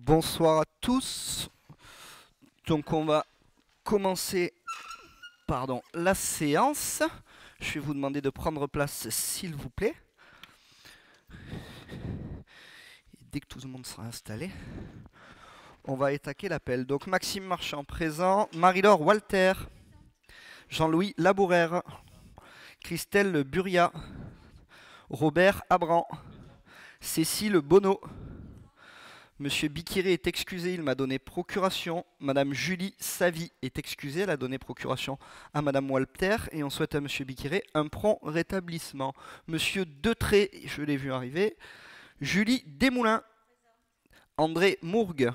Bonsoir à tous. Donc on va commencer la séance. Je vais vous demander de prendre place s'il vous plaît. Et dès que tout le monde sera installé, on va attaquer l'appel. Donc Maxime Marchand présent, Marie-Laure Walter, Jean-Louis Labourère, Christelle Buria, Robert Abran, Cécile Bonneau. Monsieur Bikiré est excusé, il m'a donné procuration. Madame Julie Savy est excusée, elle a donné procuration à Madame Walter. Et on souhaite à Monsieur Bikiré un prompt rétablissement. Monsieur Detré, je l'ai vu arriver. Julie Desmoulins. André Mourgue.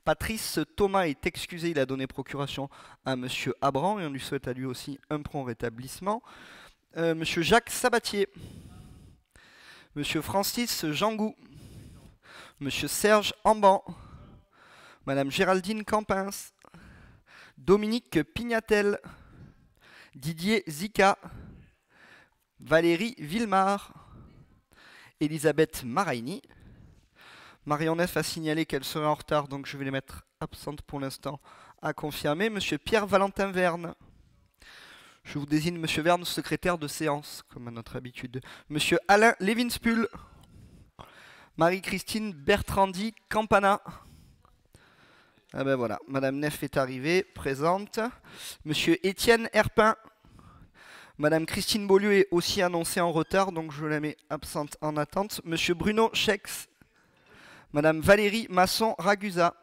Patrice Thomas est excusé, il a donné procuration à Monsieur Abran. Et on lui souhaite à lui aussi un prompt rétablissement. Monsieur Jacques Sabatier. Monsieur Francis Jangou. Monsieur Serge Amban, Madame Géraldine Campins, Dominique Pignatel, Didier Zika, Valérie Villemar, Elisabeth Maraini. Marionnef a signalé qu'elle serait en retard, donc je vais les mettre absentes pour l'instant à confirmer. Monsieur Pierre Valentin Verne. Je vous désigne Monsieur Verne, secrétaire de séance, comme à notre habitude. Monsieur Alain Levinspul. Marie-Christine Bertrandi Campana. Ah ben voilà, Madame Neff est arrivée, présente. Monsieur Étienne Herpin. Madame Christine Beaulieu est aussi annoncée en retard, donc je la mets absente en attente. Monsieur Bruno Chex. Madame Valérie Masson-Ragusa.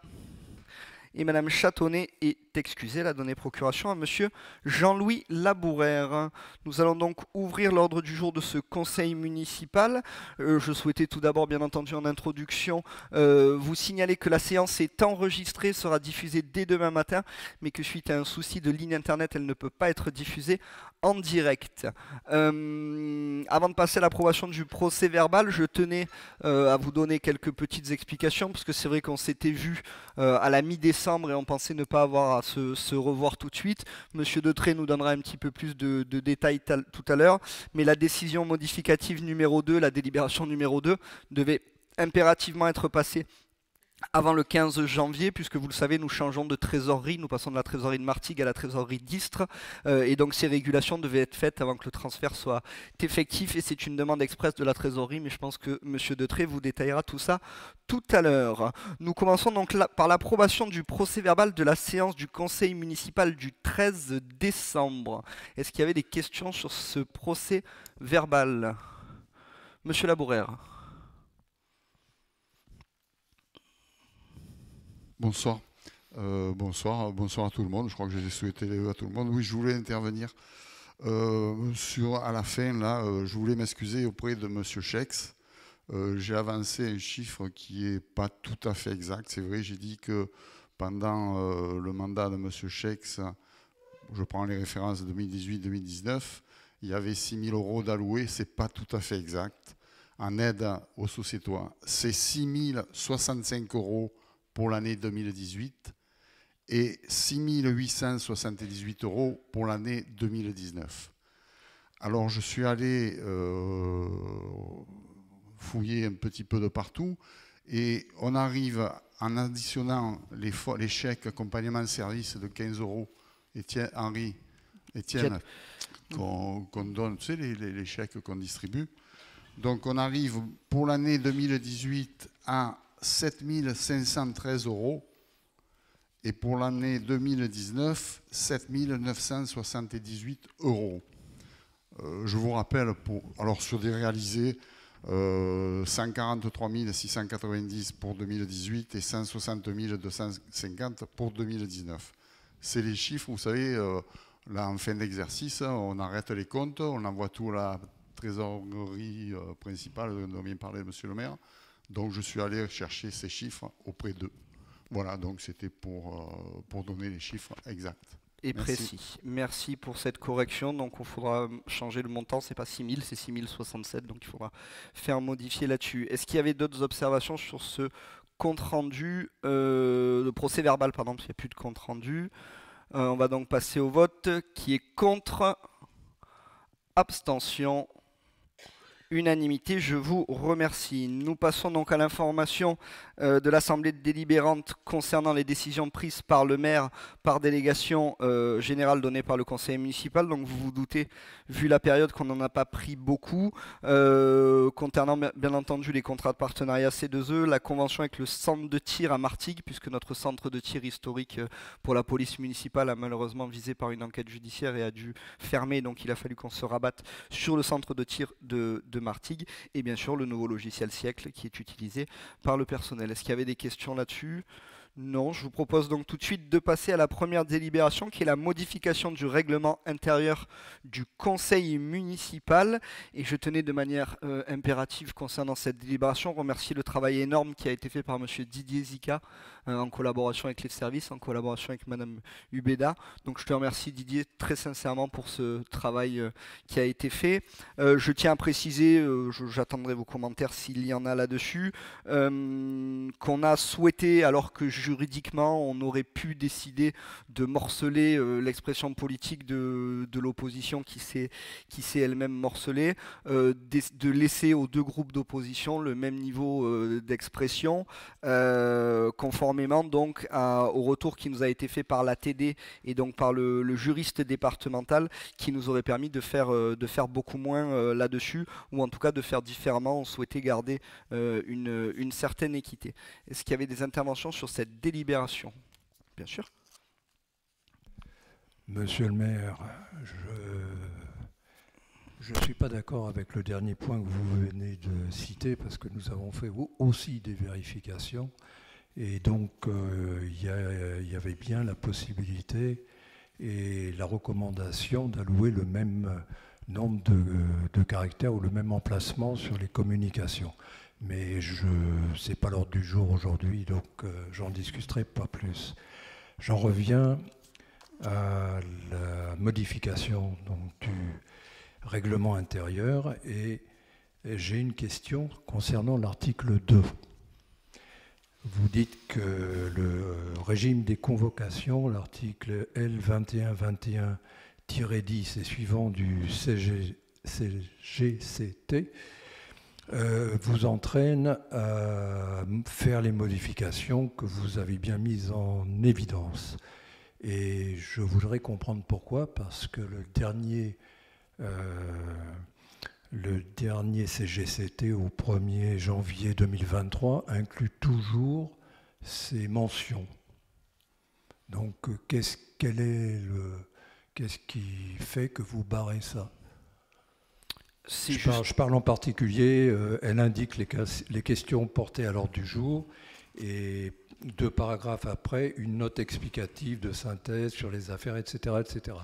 Et Madame Châtonnet est excusée, elle a donné procuration à Monsieur Jean-Louis Labourère. Nous allons donc ouvrir l'ordre du jour de ce conseil municipal. Je souhaitais tout d'abord, bien entendu, en introduction, vous signaler que la séance est enregistrée, sera diffusée dès demain matin, mais que suite à un souci de ligne internet, elle ne peut pas être diffusée en direct. Avant de passer à l'approbation du procès verbal, je tenais à vous donner quelques petites explications, parce que c'est vrai qu'on s'était vu à la mi-décembre et on pensait ne pas avoir à se revoir tout de suite. Monsieur Detré nous donnera un petit peu plus de détails tout à l'heure, mais la décision modificative numéro 2, la délibération numéro 2, devait impérativement être passée avant le 15 janvier, puisque vous le savez, nous changeons de trésorerie, nous passons de la trésorerie de Martigues à la trésorerie d'Istres, et donc ces régulations devaient être faites avant que le transfert soit effectif, et c'est une demande expresse de la trésorerie, mais je pense que Monsieur Detré vous détaillera tout ça tout à l'heure. Nous commençons donc par l'approbation du procès verbal de la séance du conseil municipal du 13 décembre. Est-ce qu'il y avait des questions sur ce procès verbal? Monsieur Labourère. Bonsoir. Bonsoir à tout le monde. Je crois que j'ai souhaité à tout le monde. Oui, je voulais intervenir à la fin, là, je voulais m'excuser auprès de Monsieur Chex. J'ai avancé un chiffre qui n'est pas tout à fait exact. C'est vrai, j'ai dit que pendant le mandat de Monsieur Chex, je prends les références 2018-2019, il y avait 6 000 euros d'alloués. Ce n'est pas tout à fait exact. En aide aux sociétois, c'est 6 065 euros pour l'année 2018 et 6 878 euros pour l'année 2019. Alors je suis allé fouiller un petit peu de partout et on arrive en additionnant les chèques accompagnement de service de 15 euros, Étienne, qu'on donne, tu sais, les chèques qu'on distribue. Donc on arrive pour l'année 2018 à 7 513 euros et pour l'année 2019, 7 978 euros. Je vous rappelle, alors sur des réalisés, 143 690 pour 2018 et 160 250 pour 2019. C'est les chiffres, vous savez, là en fin d'exercice, on arrête les comptes, on envoie tout à la trésorerie principale dont vient parler M. le maire. Donc je suis allé chercher ces chiffres auprès d'eux. Voilà, donc c'était pour donner les chiffres exacts. Et précis. Merci pour cette correction. Donc il faudra changer le montant, c'est pas 6 000, c'est 6 067, donc il faudra faire modifier là-dessus. Est-ce qu'il y avait d'autres observations sur ce compte rendu, le procès verbal, pardon, parce qu'il n'y a plus de compte rendu. On va donc passer au vote. Qui est contre? Abstention. Unanimité, je vous remercie. Nous passons donc à l'information de l'Assemblée délibérante concernant les décisions prises par le maire par délégation générale donnée par le conseil municipal. Donc vous vous doutez, vu la période, qu'on n'en a pas pris beaucoup. Concernant bien entendu les contrats de partenariat C2E, la convention avec le centre de tir à Martigues, puisque notre centre de tir historique pour la police municipale a malheureusement visé par une enquête judiciaire et a dû fermer. Donc il a fallu qu'on se rabatte sur le centre de tir de Martigues, et bien sûr le nouveau logiciel Siècle qui est utilisé par le personnel. Est-ce qu'il y avait des questions là-dessus ? Non, je vous propose donc tout de suite de passer à la première délibération qui est la modification du règlement intérieur du conseil municipal. Et je tenais de manière impérative concernant cette délibération remercier le travail énorme qui a été fait par monsieur Didier Zika en collaboration avec les services, en collaboration avec madame Ubeda. Donc je te remercie Didier très sincèrement pour ce travail qui a été fait. Je tiens à préciser, j'attendrai vos commentaires s'il y en a là-dessus, qu'on a souhaité, alors que juridiquement on aurait pu décider de morceler l'expression politique de l'opposition qui s'est elle-même morcelée, de laisser aux deux groupes d'opposition le même niveau d'expression, conformément donc au retour qui nous a été fait par la TD et donc par le juriste départemental, qui nous aurait permis de faire beaucoup moins là-dessus, ou en tout cas de faire différemment. On souhaitait garder une certaine équité. Est-ce qu'il y avait des interventions sur cette délibération ? Bien sûr. Monsieur le maire, je ne suis pas d'accord avec le dernier point que vous venez de citer, parce que nous avons fait aussi des vérifications, et donc il y avait bien la possibilité et la recommandation d'allouer le même nombre de caractères ou le même emplacement sur les communications. Mais c'est pas l'ordre du jour aujourd'hui, donc j'en discuterai pas plus. J'en reviens à la modification donc, du règlement intérieur, et j'ai une question concernant l'article 2. Vous dites que le régime des convocations, l'article L2121-10 et suivant du CGCT, vous entraîne à faire les modifications que vous avez bien mises en évidence. Et je voudrais comprendre pourquoi, parce que le dernier CGCT au 1er janvier 2023 inclut toujours ces mentions. Donc qu'est-ce qui fait que vous barrez ça ? Je parle en particulier, elle indique les questions portées à l'ordre du jour, et 2 paragraphes après, une note explicative de synthèse sur les affaires, etc. etc.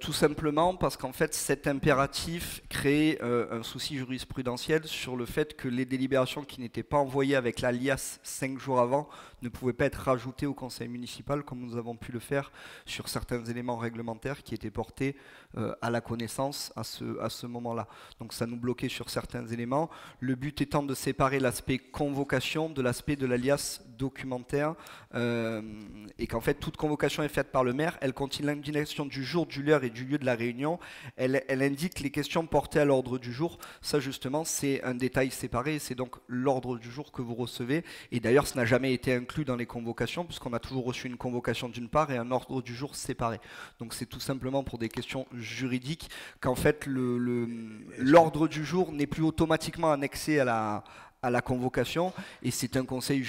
Tout simplement parce qu'en fait cet impératif crée un souci jurisprudentiel sur le fait que les délibérations qui n'étaient pas envoyées avec l'alias 5 jours avant ne pouvaient pas être rajoutées au conseil municipal, comme nous avons pu le faire sur certains éléments réglementaires qui étaient portés à la connaissance à ce moment-là. Donc ça nous bloquait sur certains éléments, le but étant de séparer l'aspect convocation de l'aspect de l'alias documentaire, et qu'en fait toute convocation est faite par le maire, elle contient l'indication du jour, du l'heure et du lieu de la réunion, elle indique les questions portées à l'ordre du jour. Ça justement c'est un détail séparé, c'est donc l'ordre du jour que vous recevez, et d'ailleurs ça n'a jamais été inclus dans les convocations puisqu'on a toujours reçu une convocation d'une part et un ordre du jour séparé. Donc c'est tout simplement pour des questions juridiques qu'en fait l'ordre du jour n'est plus automatiquement annexé à la convocation, et c'est un conseil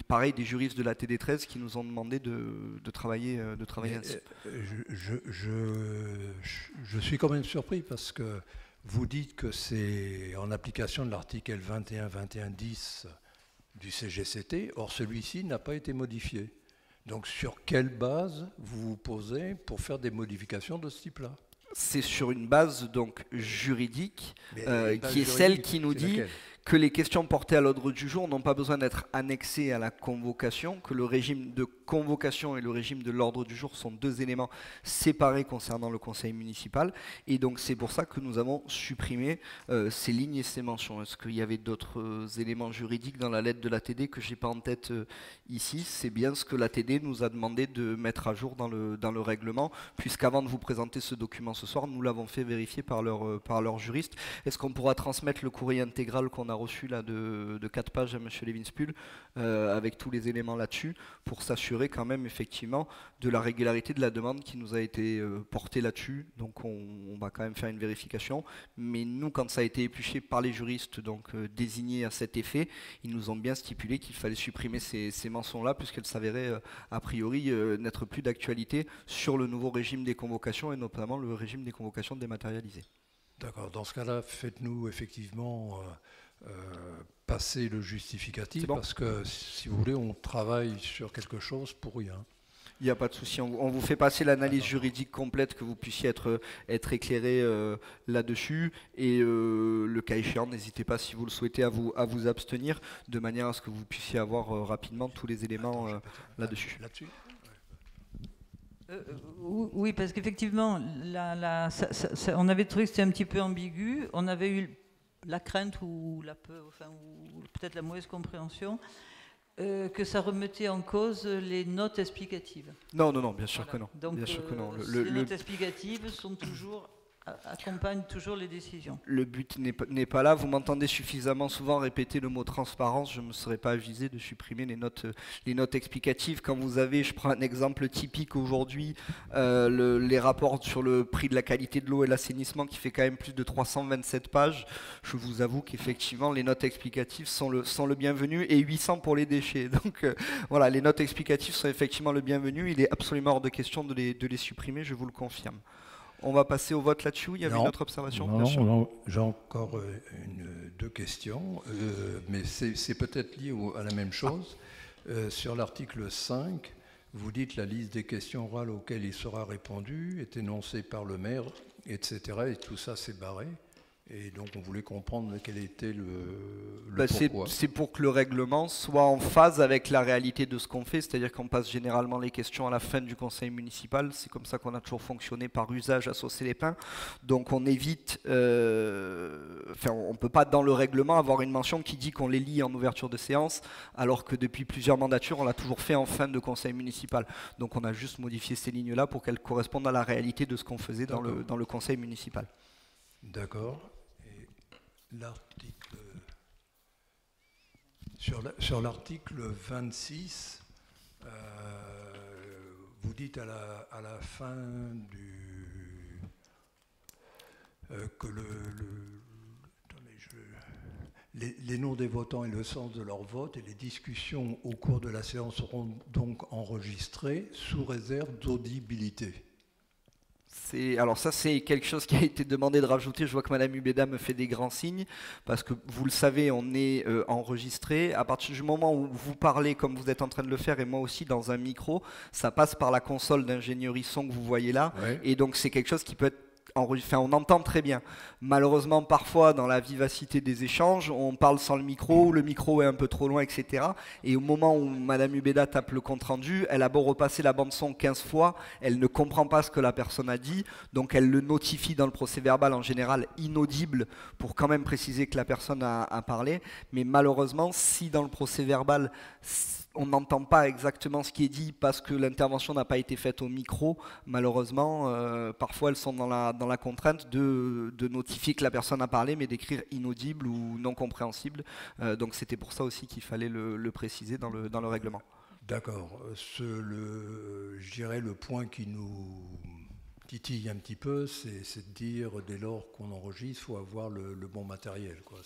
pareil des juristes de la TD13 qui nous ont demandé de travailler ainsi. Je suis quand même surpris parce que vous dites que c'est en application de l'article 21-21-10 du CGCT, or celui-ci n'a pas été modifié. Donc sur quelle base vous vous posez pour faire des modifications de ce type-là ? C'est sur une base donc juridique qui est celle qui nous dit que les questions portées à l'ordre du jour n'ont pas besoin d'être annexées à la convocation, que le régime de convocation et le régime de l'ordre du jour sont deux éléments séparés concernant le conseil municipal. Et donc c'est pour ça que nous avons supprimé ces lignes et ces mentions. Est-ce qu'il y avait d'autres éléments juridiques dans la lettre de l'ATD que je n'ai pas en tête ici? C'est bien ce que l'ATD nous a demandé de mettre à jour dans le règlement, puisqu'avant de vous présenter ce document ce soir, nous l'avons fait vérifier par leur juriste. Est-ce qu'on pourra transmettre le courrier intégral qu'on a reçu là de 4 pages à M. Levinspul avec tous les éléments là-dessus, pour s'assurer quand même effectivement de la régularité de la demande qui nous a été portée là-dessus. Donc on va quand même faire une vérification. Mais nous, quand ça a été épluché par les juristes, donc désignés à cet effet, ils nous ont bien stipulé qu'il fallait supprimer ces mentions-là, puisqu'elles s'avéraient a priori n'être plus d'actualité sur le nouveau régime des convocations, et notamment le régime des convocations dématérialisées. D'accord, dans ce cas-là, faites-nous effectivement passer le justificatif, Bon. parce que si vous voulez, on travaille sur quelque chose pour rien. Il n'y a pas de souci, on vous fait passer l'analyse juridique complète, que vous puissiez être éclairé là-dessus, et le cas échéant, n'hésitez pas, si vous le souhaitez, à vous abstenir, de manière à ce que vous puissiez avoir rapidement tous les éléments là-dessus. Oui, parce qu'effectivement, on avait trouvé que c'était un petit peu ambigu. On avait eu la crainte ou peut-être la mauvaise compréhension que ça remettait en cause les notes explicatives. Non, bien sûr Voilà. que non. Donc, bien sûr que non. Les notes explicatives accompagnent toujours les décisions. Le but n'est pas là. Vous m'entendez suffisamment souvent répéter le mot transparence. Je ne me serais pas avisé de supprimer les notes explicatives. Quand vous avez, je prends un exemple typique aujourd'hui, les rapports sur le prix de la qualité de l'eau et l'assainissement qui fait quand même plus de 327 pages, je vous avoue qu'effectivement les notes explicatives sont le bienvenu, et 800 pour les déchets. Donc voilà, les notes explicatives sont effectivement le bienvenu. Il est absolument hors de question de les supprimer, je vous le confirme. On va passer au vote là-dessus. Il y avait une autre observation? Non, j'ai encore deux questions, mais c'est peut-être lié à la même chose. Sur l'article 5, vous dites la liste des questions orales auxquelles il sera répondu est énoncée par le maire, etc. Et tout ça, c'est barré. Et donc, on voulait comprendre quel était le pourquoi. C'est pour que le règlement soit en phase avec la réalité de ce qu'on fait, c'est-à-dire qu'on passe généralement les questions à la fin du conseil municipal. C'est comme ça qu'on a toujours fonctionné par usage à Saucer-les-Pins. Donc, on évite... on ne peut pas, dans le règlement, avoir une mention qui dit qu'on les lit en ouverture de séance, alors que depuis plusieurs mandatures, on l'a toujours fait en fin de conseil municipal. Donc, on a juste modifié ces lignes-là pour qu'elles correspondent à la réalité de ce qu'on faisait dans le conseil municipal. D'accord. L'article sur l'article 26, vous dites à la fin que les noms des votants et le sens de leur vote et les discussions au cours de la séance seront donc enregistrés sous réserve d'audibilité. Alors ça, c'est quelque chose qui a été demandé de rajouter. Je vois que Madame Hubeda me fait des grands signes, parce que vous le savez, on est enregistré. À partir du moment où vous parlez comme vous êtes en train de le faire, et moi aussi dans un micro, ça passe par la console d'ingénierie son que vous voyez là. Ouais. Et donc c'est quelque chose qui peut être enregistré. Enfin, on entend très bien. Malheureusement, parfois, dans la vivacité des échanges, on parle sans le micro est un peu trop loin, etc. Et au moment où Madame Hubeda tape le compte-rendu, elle a beau repasser la bande-son 15 fois, elle ne comprend pas ce que la personne a dit, donc elle le notifie dans le procès-verbal, en général inaudible, pour quand même préciser que la personne a parlé. Mais malheureusement, si dans le procès-verbal, on n'entend pas exactement ce qui est dit parce que l'intervention n'a pas été faite au micro, malheureusement, parfois elles sont dans la contrainte de notifier que la personne a parlé, mais d'écrire inaudible ou non compréhensible. Donc c'était pour ça aussi qu'il fallait le préciser dans le règlement. D'accord. Je dirais le point qui nous titille un petit peu, c'est de dire dès lors qu'on enregistre, il faut avoir le bon matériel, quoi.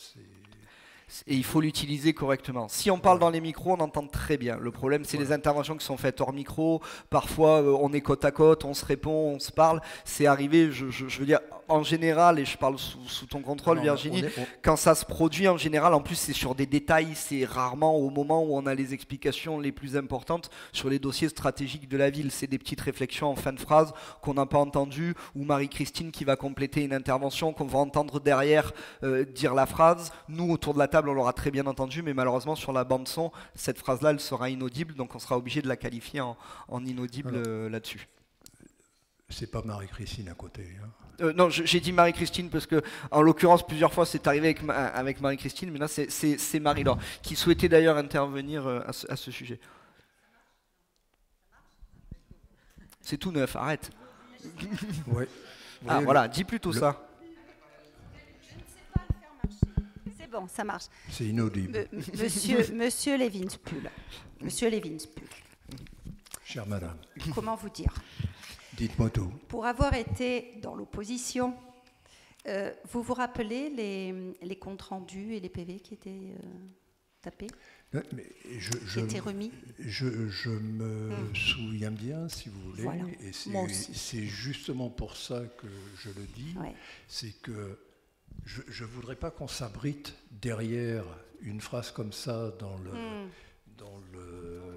Et il faut l'utiliser correctement. Si on parle dans les micros, on entend très bien. Le problème, c'est les interventions qui sont faites hors micro. Parfois, on est côte à côte, on se répond, on se parle. C'est arrivé, je veux dire, en général, et je parle sous ton contrôle, Non, Virginie, quand ça se produit, en général, en plus, c'est sur des détails, c'est rarement au moment où on a les explications les plus importantes sur les dossiers stratégiques de la ville. C'est des petites réflexions en fin de phrase qu'on n'a pas entendues, ou Marie-Christine qui va compléter une intervention, qu'on va entendre derrière dire la phrase. Nous, autour de la table, on l'aura très bien entendu, mais malheureusement, sur la bande-son, cette phrase-là, elle sera inaudible, donc on sera obligé de la qualifier en inaudible là-dessus. C'est pas Marie-Christine à côté. Hein. Non, j'ai dit Marie-Christine parce que, en l'occurrence, plusieurs fois c'est arrivé avec Marie-Christine, mais là c'est Marie-Laure qui souhaitait d'ailleurs intervenir à ce sujet. C'est tout neuf, arrête. Ouais. Ah voilà, dis plutôt ça. C'est bon, ça marche. C'est inaudible. Monsieur Levinspul. Monsieur Levinspul. Chère madame. Comment vous dire? Dites-moi tout. Pour avoir été dans l'opposition, vous vous rappelez les comptes rendus et les PV qui étaient tapés, Mais qui étaient remis? Je me souviens bien, si vous voulez, Voilà. et Moi aussi. c'est justement pour ça que je le dis, Ouais. c'est que je ne voudrais pas qu'on s'abrite derrière une phrase comme ça dans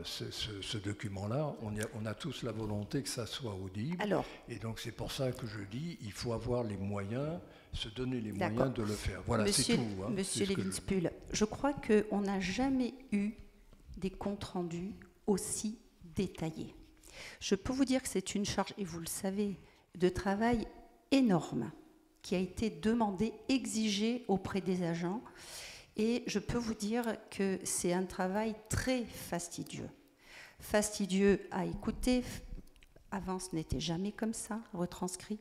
ce document-là. On a tous la volonté que ça soit audible. Alors, Et donc c'est pour ça que je dis, il faut avoir les moyens, se donner les D'accord. moyens de le faire. Voilà, c'est tout. Hein. Monsieur C'est ce que Levinspul, je crois qu'on n'a jamais eu des comptes rendus aussi détaillés. Je peux vous dire que c'est une charge, et vous le savez, de travail énorme qui a été demandée, exigée auprès des agents. Et je peux vous dire que c'est un travail très fastidieux. Fastidieux à écouter. Avant, ce n'était jamais comme ça, retranscrit.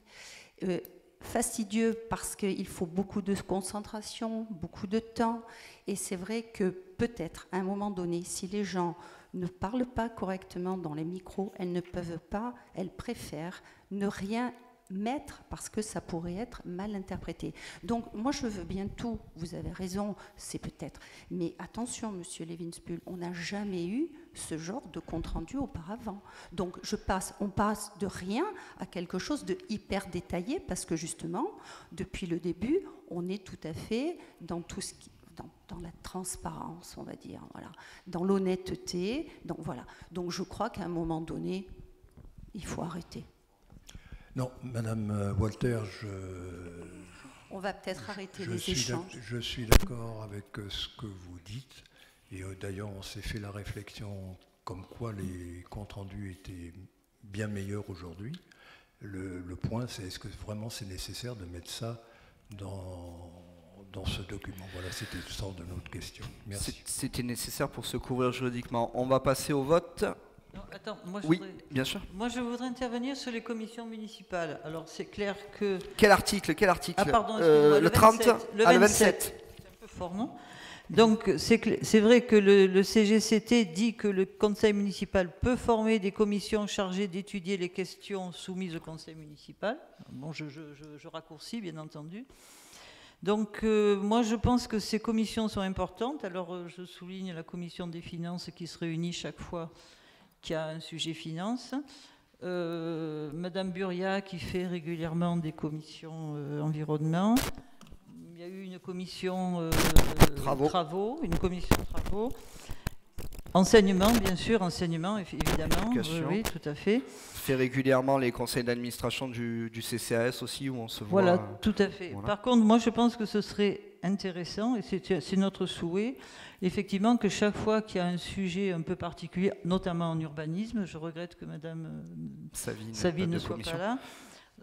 Fastidieux parce qu'il faut beaucoup de concentration, beaucoup de temps. Et c'est vrai que peut-être, à un moment donné, si les gens ne parlent pas correctement dans les micros, elles ne peuvent pas, elles préfèrent ne rien mettre parce que ça pourrait être mal interprété. Donc moi je veux bien tout, vous avez raison, c'est peut-être, mais attention monsieur Levinspul, on n'a jamais eu ce genre de compte rendu auparavant. Donc on passe de rien à quelque chose de hyper détaillé parce que justement depuis le début on est tout à fait dans tout ce qui dans la transparence, on va dire, voilà, dans l'honnêteté, donc je crois qu'à un moment donné il faut arrêter. Non, Madame Walter, on va peut-être arrêter les échanges. Je suis d'accord avec ce que vous dites. Et d'ailleurs, on s'est fait la réflexion comme quoi les comptes rendus étaient bien meilleurs aujourd'hui. Le point, c'est est-ce que vraiment c'est nécessaire de mettre ça dans ce document? Voilà, c'était le sens de notre question. Merci. C'était nécessaire pour se couvrir juridiquement. On va passer au vote. Non, attends, Oui, bien sûr. Moi, je voudrais intervenir sur les commissions municipales. Alors, c'est clair que... Quel article? Ah, pardon, excusez-moi, le 30 le le 27. C'est un peu fort, non? Donc, c'est vrai que le CGCT dit que le conseil municipal peut former des commissions chargées d'étudier les questions soumises au conseil municipal. Bon, je raccourcis, bien entendu. Donc, moi, je pense que ces commissions sont importantes. Alors, je souligne la commission des finances qui se réunit chaque fois qu'il y a un sujet finance. Madame Buria qui fait régulièrement des commissions environnement. Il y a eu une commission travaux, une commission travaux. Enseignement, bien sûr, enseignement, évidemment. Oui, tout à fait. Fait régulièrement les conseils d'administration du CCAS aussi, où on se voit. Voilà, tout à fait. Voilà. Par contre, moi, je pense que ce serait intéressant, et c'est notre souhait, effectivement, que chaque fois qu'il y a un sujet un peu particulier, notamment en urbanisme, je regrette que Madame Savine ne soit pas là,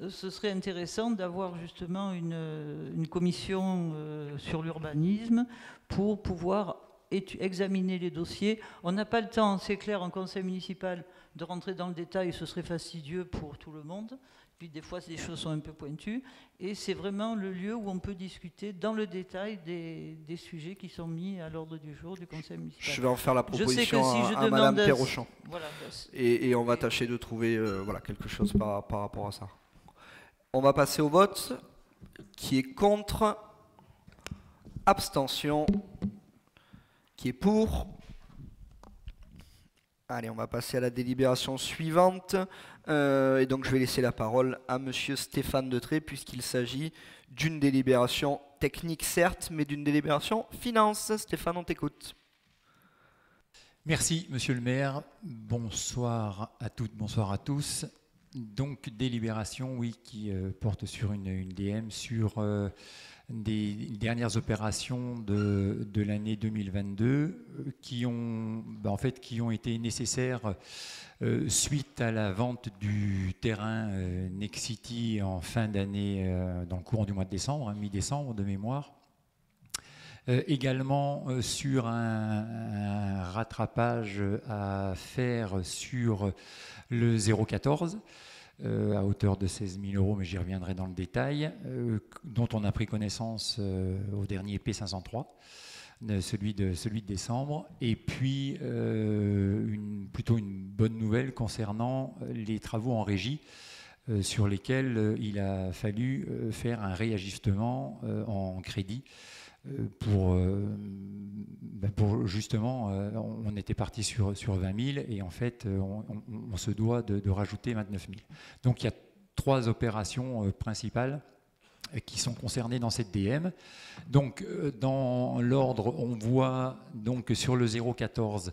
ce serait intéressant d'avoir justement une commission sur l'urbanisme pour pouvoir examiner les dossiers. On n'a pas le temps, c'est clair, en conseil municipal, de rentrer dans le détail, ce serait fastidieux pour tout le monde. Puis des fois, les choses sont un peu pointues. Et c'est vraiment le lieu où on peut discuter dans le détail des sujets qui sont mis à l'ordre du jour du conseil municipal. Je vais en faire la proposition si à Madame Perrochon. Voilà, et on va tâcher de trouver quelque chose par rapport à ça. On va passer au vote. Qui est contre? Abstention. Qui est pour? Allez, on va passer à la délibération suivante. Et donc, je vais laisser la parole à monsieur Stéphane Detré, puisqu'il s'agit d'une délibération technique, certes, mais d'une délibération finance. Stéphane, on t'écoute. Merci, monsieur le maire. Bonsoir à toutes, bonsoir à tous. Donc, délibération, oui, qui porte sur une DM sur des dernières opérations de l'année 2022 qui ont été nécessaires suite à la vente du terrain Nexity en fin d'année, dans le courant du mois de décembre, mi-décembre de mémoire. Également sur un rattrapage à faire sur le 014 à hauteur de 16 000 €, mais j'y reviendrai dans le détail, dont on a pris connaissance au dernier P503, celui de décembre. Et puis plutôt une bonne nouvelle concernant les travaux en régie, sur lesquels il a fallu faire un réajustement en crédit. Pour justement, on était parti sur 20 000 et en fait, on se doit de rajouter 29 000. Donc il y a 3 opérations principales qui sont concernées dans cette DM. Donc dans l'ordre, on voit donc sur le 014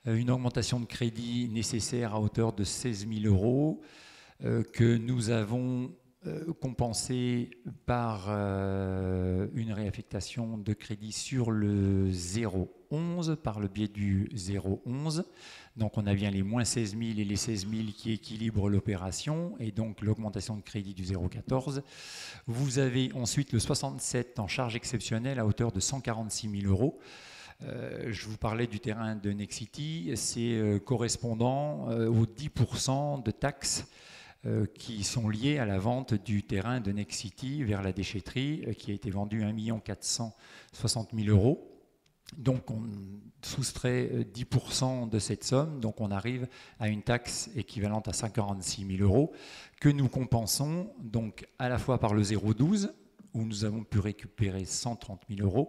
une augmentation de crédit nécessaire à hauteur de 16 000 € que nous avons compensé par une réaffectation de crédit sur le 011 par le biais du 011. Donc on a bien les moins 16 000 et les 16 000 qui équilibrent l'opération et donc l'augmentation de crédit du 014. Vous avez ensuite le 67 en charge exceptionnelle à hauteur de 146 000 €. Je vous parlais du terrain de Nexity, c'est correspondant aux 10% de taxes qui sont liés à la vente du terrain de Nexity vers la déchetterie, qui a été vendu 1 460 000 €. Donc on soustrait 10% de cette somme, donc on arrive à une taxe équivalente à 146 000 € que nous compensons donc à la fois par le 012, où nous avons pu récupérer 130 000 €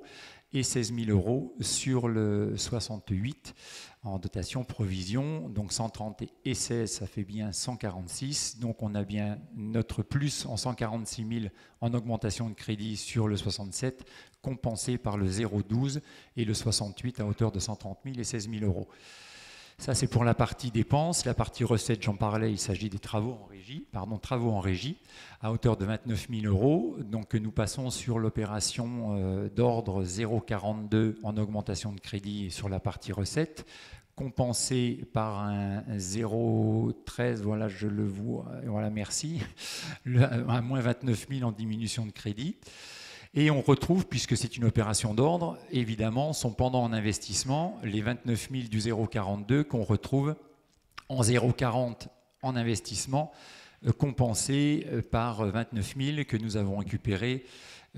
et 16 000 € sur le 68 en dotation provision. Donc 130 et 16, ça fait bien 146. Donc on a bien notre plus en 146 000 en augmentation de crédit sur le 67, compensé par le 012 et le 68 à hauteur de 130 000 et 16 000 €. Ça, c'est pour la partie dépenses. La partie recettes, j'en parlais, il s'agit des travaux en régie, à hauteur de 29 000 €. Donc, nous passons sur l'opération d'ordre 042 en augmentation de crédit sur la partie recettes, compensé par un 013, voilà, je le vois, voilà, merci, un moins 29 000 en diminution de crédit. Et on retrouve, puisque c'est une opération d'ordre, évidemment, son pendant en investissement, les 29 000 du 042 qu'on retrouve en 040 en investissement, compensé par 29 000 que nous avons récupéré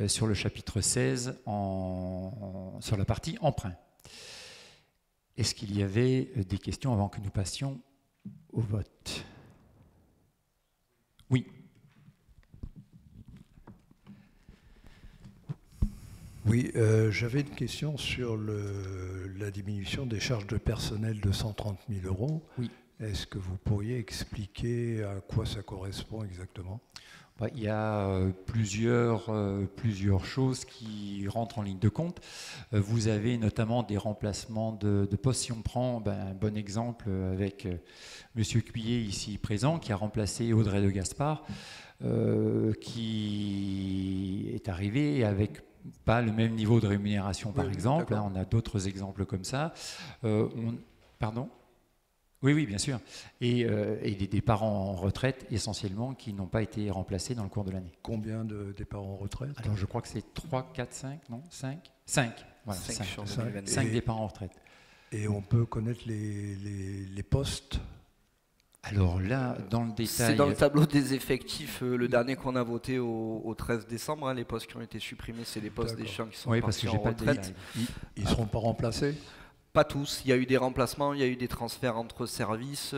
sur le chapitre 16 sur la partie emprunt. Est-ce qu'il y avait des questions avant que nous passions au vote? Oui. Oui, j'avais une question sur la diminution des charges de personnel de 130 000 €. Oui. Est-ce que vous pourriez expliquer à quoi ça correspond exactement? Il y a plusieurs choses qui rentrent en ligne de compte. Vous avez notamment des remplacements de postes. Si on prend un bon exemple avec M. Cuillet ici présent, qui a remplacé Audrey de Gaspard, qui est arrivé avec pas le même niveau de rémunération, par exemple. On a d'autres exemples comme ça. Pardon ? Oui, bien sûr. Et des départs en retraite, essentiellement, qui n'ont pas été remplacés dans le cours de l'année. Combien de départs en retraite? Alors, je crois que c'est 3, 4, 5, non 5 5. Voilà, 5 départs en retraite. Et on peut connaître les postes? Alors là, dans le détail... C'est dans le tableau des effectifs, le dernier qu'on a voté au 13 décembre. Hein, les postes qui ont été supprimés, c'est les postes des champs qui sont partis en retraite. Ils ne seront pas remplacés? Pas tous. Il y a eu des remplacements, il y a eu des transferts entre services.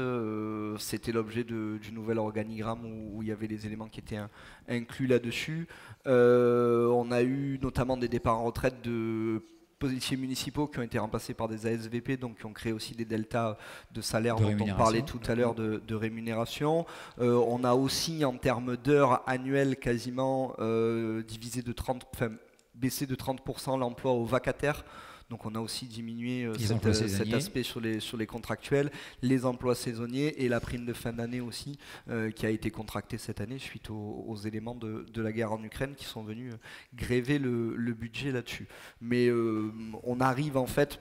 C'était l'objet du nouvel organigramme où il y avait les éléments qui étaient inclus là-dessus. On a eu notamment des départs en retraite de policiers municipaux qui ont été remplacés par des ASVP, donc qui ont créé aussi des deltas de salaire De dont on rémunération. parlait tout à l'heure de rémunération. On a aussi en termes d'heures annuelles quasiment divisé de 30, enfin, baissé de 30% l'emploi aux vacataires. Donc on a aussi diminué cet aspect sur les contractuels, les emplois saisonniers et la prime de fin d'année aussi qui a été contractée cette année suite aux éléments de la guerre en Ukraine qui sont venus gréver le budget là-dessus. Mais on arrive en fait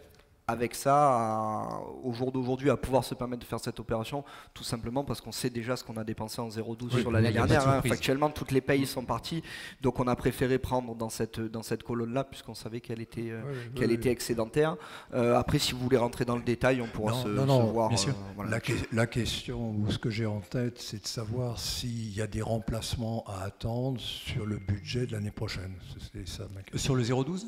avec ça, au jour d'aujourd'hui, à pouvoir se permettre de faire cette opération, tout simplement parce qu'on sait déjà ce qu'on a dépensé en 0,12 sur l'année dernière. Factuellement, toutes les payes sont parties, donc on a préféré prendre dans cette colonne-là, puisqu'on savait qu'elle était, était excédentaire. Après, si vous voulez rentrer dans le détail, on pourra se voir. Bien sûr. Voilà. La question, ou ce que j'ai en tête, c'est de savoir s'il y a des remplacements à attendre sur le budget de l'année prochaine. C'est ça ma question. Sur le 0,12 ?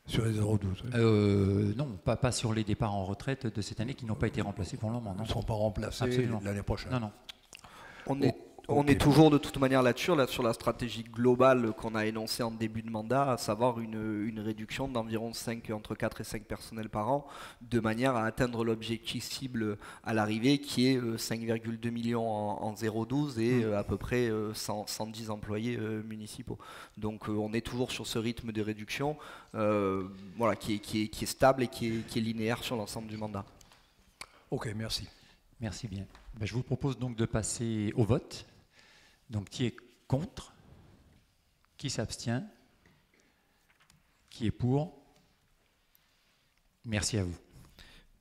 Sur les 0,12 non, pas sur les départs en retraite de cette année qui n'ont pas été remplacés pour le moment. Ils ne seront pas remplacés l'année prochaine. Non. On est toujours de toute manière là-dessus, sur la stratégie globale qu'on a énoncée en début de mandat, à savoir une réduction d'environ entre 4 et 5 personnels par an, de manière à atteindre l'objectif cible à l'arrivée qui est 5,2 millions en 0,12 et à peu près 110 employés municipaux. Donc on est toujours sur ce rythme de réduction qui est stable et qui est linéaire sur l'ensemble du mandat. Ok, merci. Merci bien. Je vous propose donc de passer au vote. Donc, qui est contre? Qui s'abstient? Qui est pour? Merci à vous.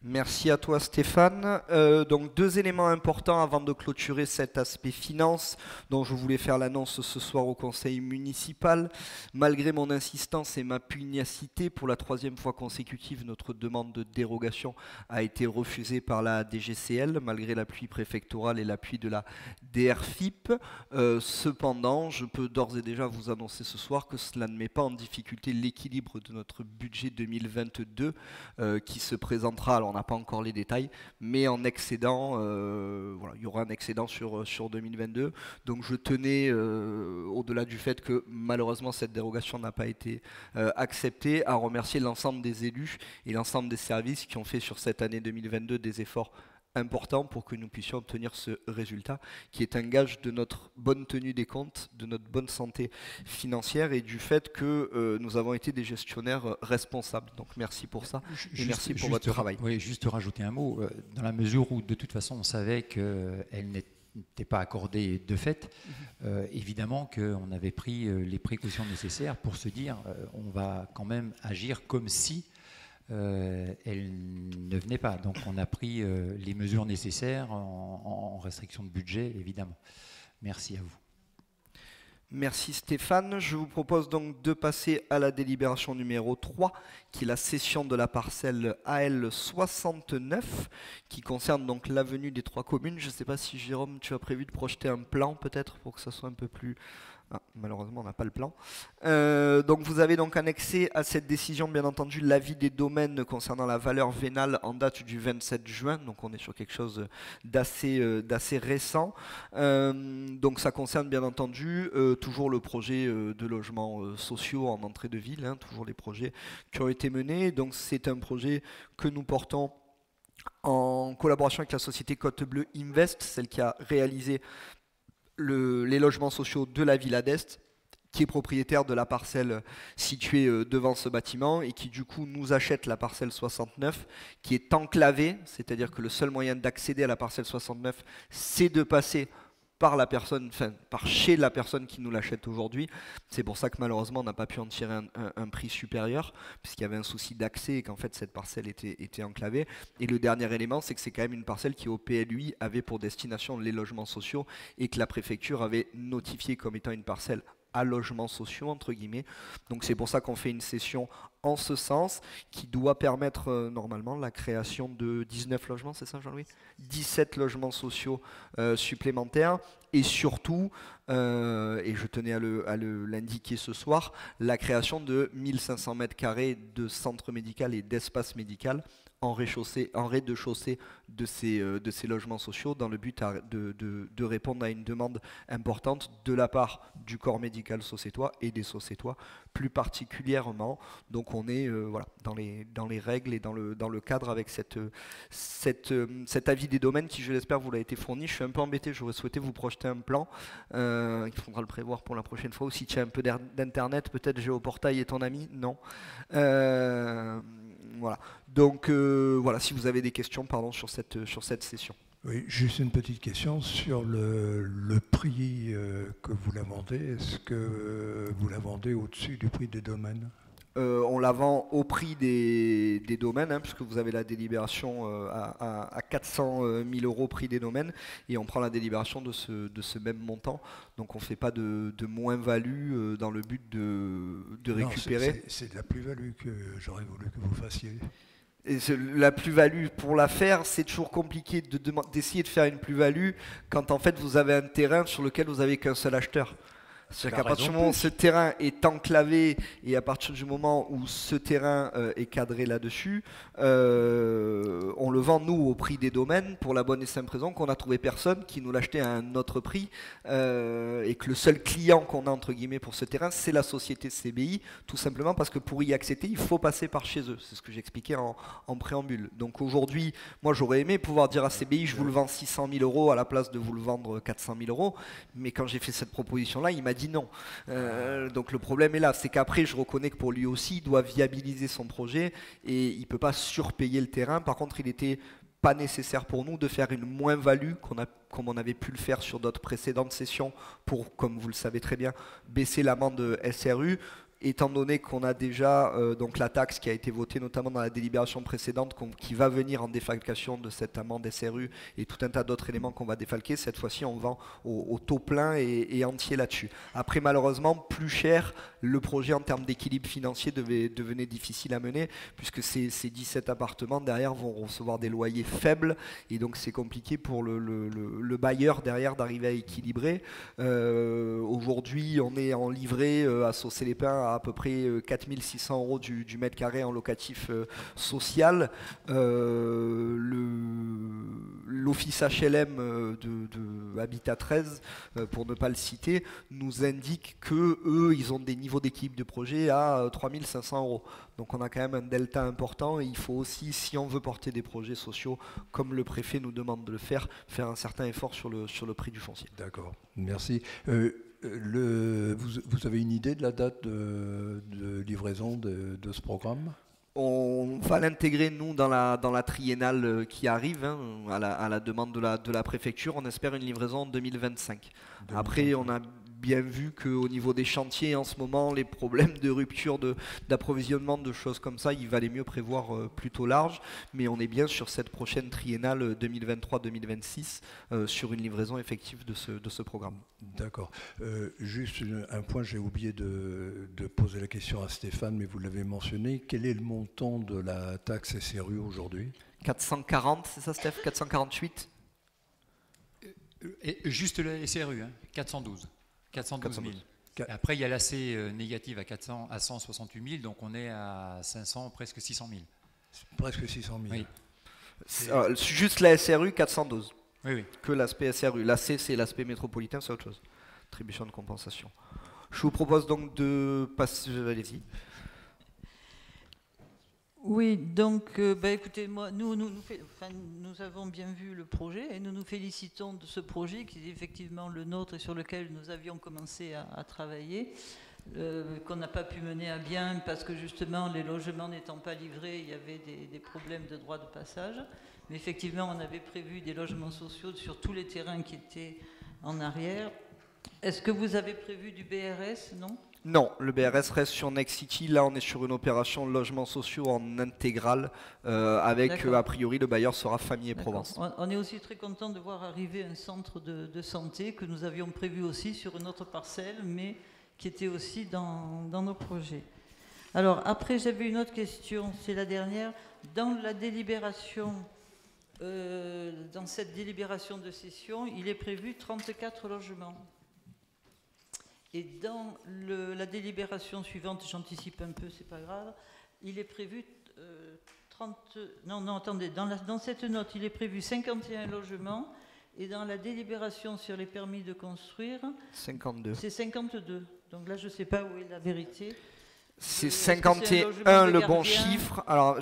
Merci à toi Stéphane. Donc 2 éléments importants avant de clôturer cet aspect finance dont je voulais faire l'annonce ce soir au conseil municipal. Malgré mon insistance et ma pugnacité, pour la 3e fois consécutive, notre demande de dérogation a été refusée par la DGCL, malgré l'appui préfectoral et l'appui de la DRFIP. Cependant, je peux d'ores et déjà vous annoncer ce soir que cela ne met pas en difficulté l'équilibre de notre budget 2022 qui se présentera, alors on n'a pas encore les détails, mais en excédent, il y aura un excédent sur 2022. Donc je tenais, au-delà du fait que malheureusement cette dérogation n'a pas été acceptée, à remercier l'ensemble des élus et l'ensemble des services qui ont fait sur cette année 2022 des efforts important pour que nous puissions obtenir ce résultat qui est un gage de notre bonne tenue des comptes, de notre bonne santé financière et du fait que nous avons été des gestionnaires responsables. Donc merci pour ça et merci pour votre travail. Oui, juste rajouter un mot, dans la mesure où de toute façon on savait qu'elle n'était pas accordée de fait, évidemment qu'on avait pris les précautions nécessaires pour se dire on va quand même agir comme si elle ne venait pas. Donc on a pris les mesures nécessaires en restriction de budget, évidemment. Merci à vous. Merci Stéphane. Je vous propose donc de passer à la délibération numéro 3, qui est la cession de la parcelle AL 69, qui concerne donc l'avenue des 3 communes. Je ne sais pas si Jérôme, tu as prévu de projeter un plan peut-être pour que ça soit un peu plus... Ah, malheureusement, on n'a pas le plan. Donc vous avez donc annexé à cette décision, bien entendu, l'avis des domaines concernant la valeur vénale en date du 27 juin. Donc on est sur quelque chose d'assez récent. Donc ça concerne bien entendu toujours le projet de logements sociaux en entrée de ville, toujours les projets qui ont été menés. Donc c'est un projet que nous portons en collaboration avec la société Côte Bleue Invest, celle qui a réalisé les logements sociaux de la Villa d'Est, qui est propriétaire de la parcelle située devant ce bâtiment et qui du coup nous achète la parcelle 69 qui est enclavée, c'est-à-dire que le seul moyen d'accéder à la parcelle 69 c'est de passer par chez la personne qui nous l'achète aujourd'hui. C'est pour ça que malheureusement on n'a pas pu en tirer un prix supérieur puisqu'il y avait un souci d'accès et qu'en fait cette parcelle était enclavée. Et le dernier élément, c'est que c'est quand même une parcelle qui au PLUI avait pour destination les logements sociaux et que la préfecture avait notifié comme étant une parcelle à logements sociaux entre guillemets. Donc c'est pour ça qu'on fait une cession en ce sens qui doit permettre normalement la création de 19 logements, c'est ça Jean-Louis ? 17 logements sociaux supplémentaires et surtout, et je tenais à l'indiquer ce soir, la création de 1500 m² de centre médical et d'espace médical en rez-de-chaussée de ces logements sociaux dans le but de répondre à une demande importante de la part du corps médical sociétois et des sociétois plus particulièrement. Donc on est voilà, dans les règles et dans le cadre avec cet avis des domaines qui, je l'espère, vous l'a été fourni. Je suis un peu embêté, j'aurais souhaité vous projeter un plan. Il faudra le prévoir pour la prochaine fois. Ou si tu as un peu d'internet, peut-être Géoportail est ton ami. Non. Voilà. Donc voilà, si vous avez des questions, pardon, sur cette session. Oui, juste une petite question sur le prix que vous la vendez. Est-ce que vous la vendez au-dessus du prix des domaines? On la vend au prix des domaines, puisque vous avez la délibération à 400 000 € prix des domaines, et on prend la délibération de ce même montant. Donc on ne fait pas de moins-value dans le but de récupérer. C'est de la plus-value que j'aurais voulu que vous fassiez. Et la plus-value, pour la faire, c'est toujours compliqué d'essayer de faire une plus-value quand en fait vous avez un terrain sur lequel vous n'avez qu'un seul acheteur. C'est-à-dire qu'à partir du moment où ce terrain est enclavé et à partir du moment où ce terrain est cadré là-dessus, on le vend nous au prix des domaines pour la bonne et simple raison qu'on a trouvé personne qui nous l'achetait à un autre prix et que le seul client qu'on a entre guillemets pour ce terrain, c'est la société CBI, tout simplement parce que pour y accéder, il faut passer par chez eux. C'est ce que j'expliquais en préambule. Donc aujourd'hui, moi j'aurais aimé pouvoir dire à CBI, je vous le vends 600 000 € à la place de vous le vendre 400 000 €, mais quand j'ai fait cette proposition-là, il m'a dit non. Donc le problème est là, c'est qu'après je reconnais que pour lui aussi il doit viabiliser son projet et il ne peut pas surpayer le terrain. Par contre, il n'était pas nécessaire pour nous de faire une moins-value comme on avait pu le faire sur d'autres précédentes sessions pour, comme vous le savez très bien, baisser l'amende SRU. Étant donné qu'on a déjà donc la taxe qui a été votée notamment dans la délibération précédente qui va venir en défalcation de cette amende SRU et tout un tas d'autres éléments qu'on va défalquer, cette fois-ci on vend au taux plein et entier là-dessus. Après malheureusement plus cher, le projet en termes d'équilibre financier devenait difficile à mener puisque ces 17 appartements derrière vont recevoir des loyers faibles et donc c'est compliqué pour le bailleur derrière d'arriver à équilibrer. Aujourd'hui on est en livret à Saucé-les-Pins à peu près 4 600 € du mètre carré en locatif social. L'office HLM de Habitat 13, pour ne pas le citer, nous indique que eux, ils ont des niveaux d'équilibre de projet à 3 500 €. Donc on a quand même un delta important et il faut aussi, si on veut porter des projets sociaux, comme le préfet nous demande de le faire un certain effort sur le prix du foncier. D'accord, merci. Vous avez une idée de la date de livraison de ce programme? On va l'intégrer, nous, dans la triennale qui arrive, à la demande de la préfecture. On espère une livraison en 2025. Après, on a bien vu qu'au niveau des chantiers, en ce moment, les problèmes de rupture d'approvisionnement, de choses comme ça, il valait mieux prévoir plutôt large. Mais on est bien sur cette prochaine triennale 2023-2026, sur une livraison effective de ce programme. D'accord. Juste un point, j'ai oublié de poser la question à Stéphane, mais vous l'avez mentionné. Quel est le montant de la taxe SRU aujourd'hui? 440, c'est ça Steph? 448 Et juste la SRU, 412 000. Après, il y a l'AC négative à 168 000, donc on est à 500, presque 600 000. Presque 600 000. Oui. Juste la SRU, 412. Oui. Que l'aspect SRU. L'AC, c'est l'aspect métropolitain, c'est autre chose. Attribution de compensation. Je vous propose donc de passer... Allez-y. Oui, donc, écoutez, moi, nous avons bien vu le projet et nous nous félicitons de ce projet qui est effectivement le nôtre et sur lequel nous avions commencé à travailler, qu'on n'a pas pu mener à bien parce que justement les logements n'étant pas livrés, il y avait des problèmes de droit de passage. Mais effectivement, on avait prévu des logements sociaux sur tous les terrains qui étaient en arrière. Est-ce que vous avez prévu du BRS, non ? Non, le BRS reste sur Next City. Là, on est sur une opération de logements sociaux en intégrale avec, a priori, le bailleur sera Famille et Provence. On est aussi très content de voir arriver un centre de santé que nous avions prévu aussi sur une autre parcelle, mais qui était aussi dans nos projets. Alors, après, j'avais une autre question, c'est la dernière. Dans la délibération, dans cette délibération de session, il est prévu 34 logements. Et dans la délibération suivante, j'anticipe un peu, c'est pas grave, il est prévu 30... Non, attendez. Dans cette note, il est prévu 51 logements. Et dans la délibération sur les permis de construire... 52. C'est 52. Donc là, je ne sais pas où est la vérité. C'est 51 le bon chiffre. Alors,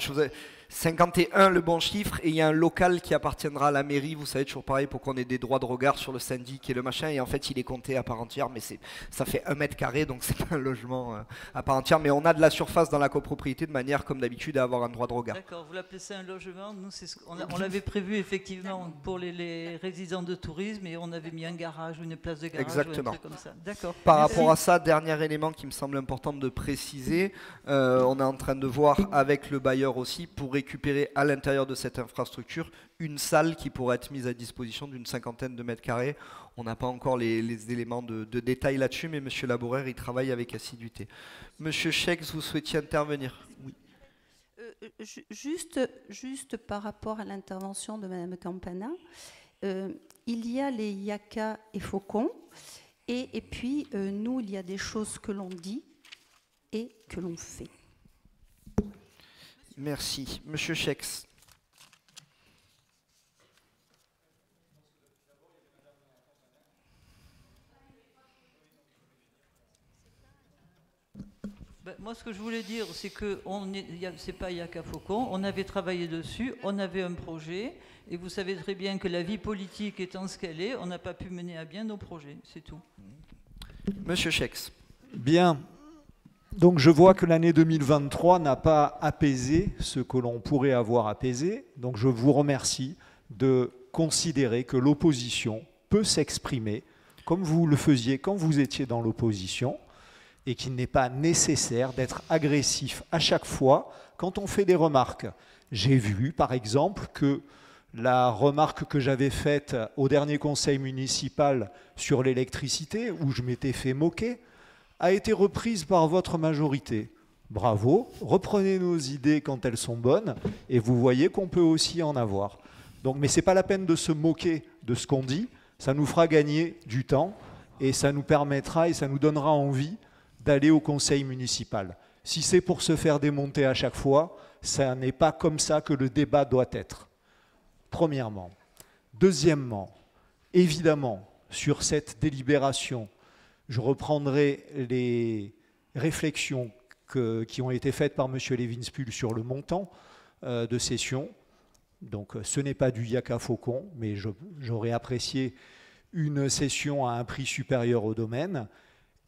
51 le bon chiffre, et il y a un local qui appartiendra à la mairie, vous savez, toujours pareil, pour qu'on ait des droits de regard sur le syndic et le machin, et en fait il est compté à part entière, mais ça fait 1 mètre carré, donc c'est pas un logement à part entière, mais on a de la surface dans la copropriété de manière, comme d'habitude, à avoir un droit de regard. D'accord, vous l'appelez ça un logement, nous on l'avait prévu effectivement pour les résidents de tourisme, et on avait mis un garage ou une place de garage. Exactement. Ou un truc comme ça. D'accord. Par rapport à ça, dernier élément qui me semble important de préciser, on est en train de voir avec le bailleur aussi pour récupérer à l'intérieur de cette infrastructure une salle qui pourrait être mise à disposition d'une 50aine de mètres carrés. On n'a pas encore les éléments de détail là-dessus, mais M. Laboureur y travaille avec assiduité. Monsieur Chex, vous souhaitiez intervenir? Oui. Juste par rapport à l'intervention de Mme Campana, il y a les Yaka et Faucon, et puis nous, il y a des choses que l'on dit et que l'on fait. Merci. Monsieur Chex. Moi, ce que je voulais dire, c'est que c'est pas Yaka Faucon, on avait travaillé dessus, on avait un projet, et vous savez très bien que la vie politique étant ce qu'elle est, on n'a pas pu mener à bien nos projets, c'est tout. Monsieur Chex. Bien. Donc je vois que l'année 2023 n'a pas apaisé ce que l'on pourrait avoir apaisé. Donc je vous remercie de considérer que l'opposition peut s'exprimer comme vous le faisiez quand vous étiez dans l'opposition, et qu'il n'est pas nécessaire d'être agressif à chaque fois quand on fait des remarques. J'ai vu par exemple que la remarque que j'avais faite au dernier conseil municipal sur l'électricité, où je m'étais fait moquer, a été reprise par votre majorité. Bravo, reprenez nos idées quand elles sont bonnes, et vous voyez qu'on peut aussi en avoir. Donc, mais ce n'est pas la peine de se moquer de ce qu'on dit, ça nous fera gagner du temps, et ça nous permettra et ça nous donnera envie d'aller au conseil municipal. Si c'est pour se faire démonter à chaque fois, ça n'est pas comme ça que le débat doit être. Premièrement. Deuxièmement, évidemment, sur cette délibération, je reprendrai les réflexions qui ont été faites par M. Levinspul sur le montant de cession. Donc ce n'est pas du Yaka Faucon, mais j'aurais apprécié une cession à un prix supérieur au domaine.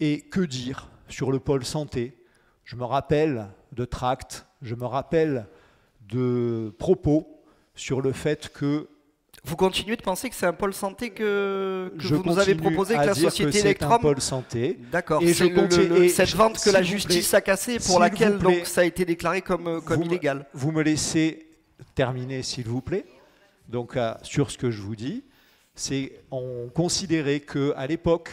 Et que dire sur le pôle santé? Je me rappelle de tracts, je me rappelle de propos sur le fait que... Vous continuez de penser que c'est un pôle santé que vous nous avez proposé, que la société Electrum... C'est un pôle santé. D'accord, c'est cette vente que la justice a cassée, pour laquelle donc, ça a été déclaré comme illégal. Vous me laissez terminer, s'il vous plaît. Donc, sur ce que je vous dis, on considérait qu'à l'époque,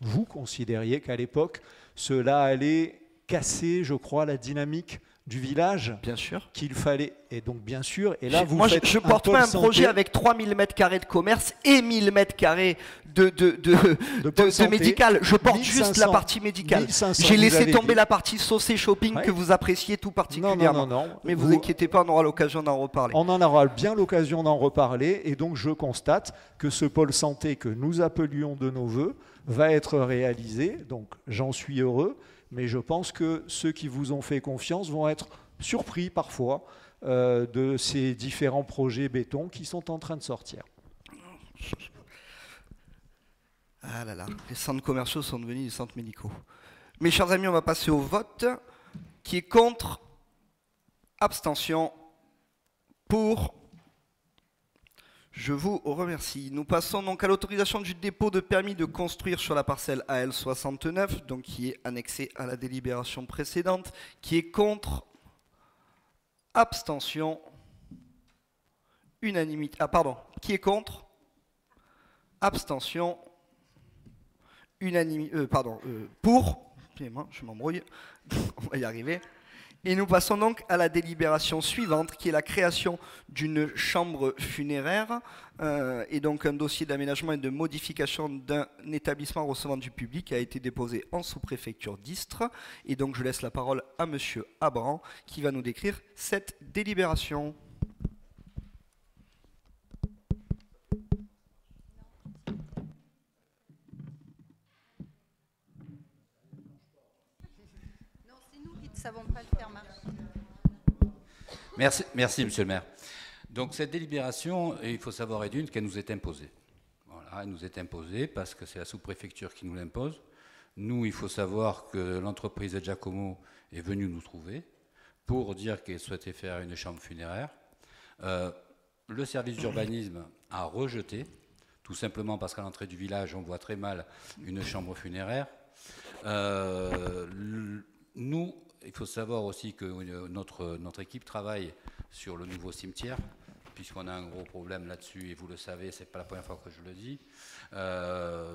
vous considériez qu'à l'époque, cela allait casser, je crois, la dynamique du village. Bien sûr. Qu'il fallait. Et donc, bien sûr, et là, moi, je ne porte pas un projet avec 3000 m² de commerce et 1000 m² de médical. Je porte 1500, juste la partie médicale. J'ai laissé tomber la partie saucé shopping que vous appréciez tout particulièrement. Non. Mais vous inquiétez pas, on aura l'occasion d'en reparler. On en aura bien l'occasion d'en reparler. Et donc, je constate que ce pôle santé que nous appelions de nos voeux va être réalisé. Donc, j'en suis heureux. Mais je pense que ceux qui vous ont fait confiance vont être surpris parfois de ces différents projets béton qui sont en train de sortir. Ah là là, les centres commerciaux sont devenus des centres médicaux. Mes chers amis, on va passer au vote. Qui est contre? Abstention. Pour? Je vous remercie. Nous passons donc à l'autorisation du dépôt de permis de construire sur la parcelle AL 69, donc qui est annexée à la délibération précédente. Qui est contre? Abstention. Unanimité. Ah pardon. Qui est contre? Abstention. Unanimité. Pour. Excusez-moi, je m'embrouille. On va y arriver. Et nous passons donc à la délibération suivante, qui est la création d'une chambre funéraire et donc un dossier d'aménagement et de modification d'un établissement recevant du public a été déposé en sous-préfecture d'Istres. Et donc je laisse la parole à Monsieur Abran qui va nous décrire cette délibération. Non, c'est nous qui ne savons pas le faire marcher. Merci, monsieur le maire. Donc cette délibération, il faut savoir d'une qu'elle nous est imposée. Voilà, elle nous est imposée parce que c'est la sous-préfecture qui nous l'impose. Nous, il faut savoir que l'entreprise Giacomo est venue nous trouver pour dire qu'elle souhaitait faire une chambre funéraire. Le service d'urbanisme a rejeté, tout simplement parce qu'à l'entrée du village, on voit très mal une chambre funéraire. Nous, il faut savoir aussi que notre équipe travaille sur le nouveau cimetière, puisqu'on a un gros problème là-dessus, et vous le savez, c'est pas la première fois que je le dis.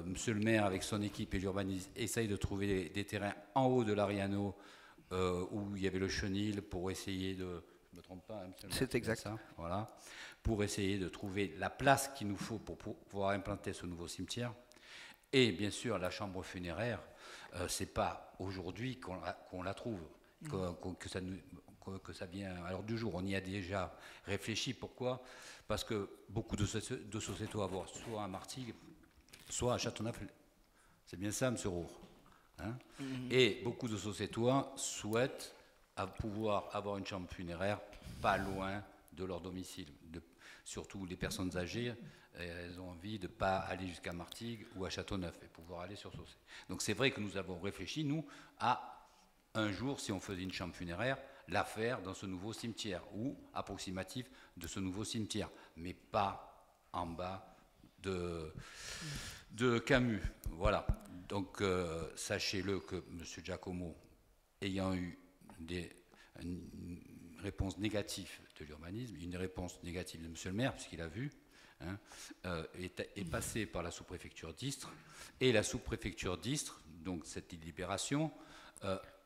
Monsieur le maire, avec son équipe et l'urbanisme, essaye de trouver des terrains en haut de l'Ariano, où il y avait le chenil, pour essayer de... Je ne me trompe pas, hein, monsieur le maire, c'est exact. Ça, voilà, pour essayer de trouver la place qu'il nous faut pour pouvoir implanter ce nouveau cimetière. Et bien sûr, la chambre funéraire, c'est pas aujourd'hui qu'on la trouve, que ça vient à l'ordre du jour. On y a déjà réfléchi. Pourquoi? Parce que beaucoup de sociétés avoir soit à Martigues, soit à Châteauneuf. C'est bien ça, M. Roure. Hein, et beaucoup de sociétés souhaitent pouvoir avoir une chambre funéraire pas loin de leur domicile. Surtout les personnes âgées, elles ont envie de ne pas aller jusqu'à Martigues ou à Châteauneuf et pouvoir aller sur Saucé. Donc c'est vrai que nous avons réfléchi, nous, à un jour, si on faisait une chambre funéraire, la faire dans ce nouveau cimetière ou approximatif de ce nouveau cimetière, mais pas en bas de Camus. Voilà. Donc sachez-le que M. Giacomo, ayant eu une réponse négative de l'urbanisme, une réponse négative de M. le maire, puisqu'il a vu, hein, est passé par la sous-préfecture d'Istres, et la sous-préfecture d'Istres, donc cette délibération,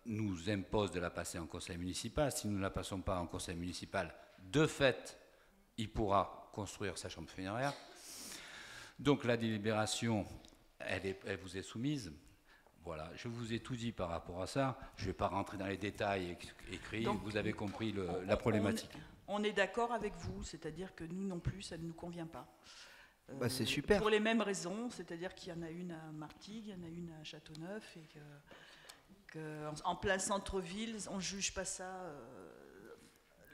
nous impose de la passer en conseil municipal. Si nous ne la passons pas en conseil municipal, de fait, il pourra construire sa chambre funéraire. Donc la délibération, elle vous est soumise. Voilà, je vous ai tout dit par rapport à ça. Je ne vais pas rentrer dans les détails écrits. Donc, vous avez compris la problématique. On est d'accord avec vous, c'est-à-dire que nous non plus, ça ne nous convient pas. C'est super. Pour les mêmes raisons, c'est-à-dire qu'il y en a une à Martigues, il y en a une à Châteauneuf, et qu'en plein centre-ville, on ne juge pas ça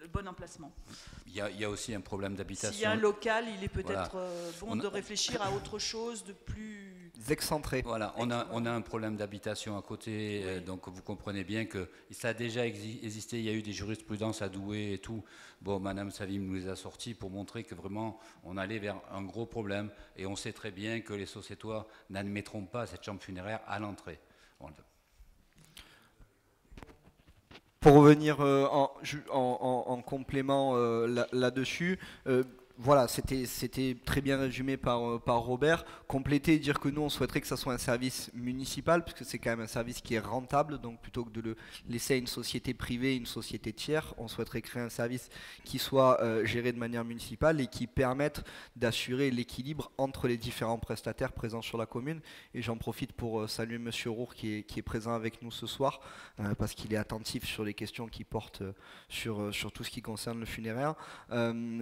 le bon emplacement. Il y a aussi un problème d'habitation. S'il y a un local, il est peut-être bon de réfléchir à autre chose de plus... excentré. Voilà, on a un problème d'habitation à côté, oui. Donc vous comprenez bien que ça a déjà existé, il y a eu des jurisprudences à Douai et tout. Bon, Madame Savim nous les a sortis pour montrer que vraiment on allait vers un gros problème, et on sait très bien que les sociétois n'admettront pas cette chambre funéraire à l'entrée. Voilà. Pour revenir en complément là-dessus, voilà, c'était très bien résumé par Robert. Compléter et dire que nous, on souhaiterait que ça soit un service municipal, parce que c'est quand même un service qui est rentable. Donc plutôt que de le laisser à une société privée, une société tiers, on souhaiterait créer un service qui soit géré de manière municipale et qui permette d'assurer l'équilibre entre les différents prestataires présents sur la commune. Et j'en profite pour saluer Monsieur Roure qui est présent avec nous ce soir, parce qu'il est attentif sur les questions qui portent sur tout ce qui concerne le funéraire.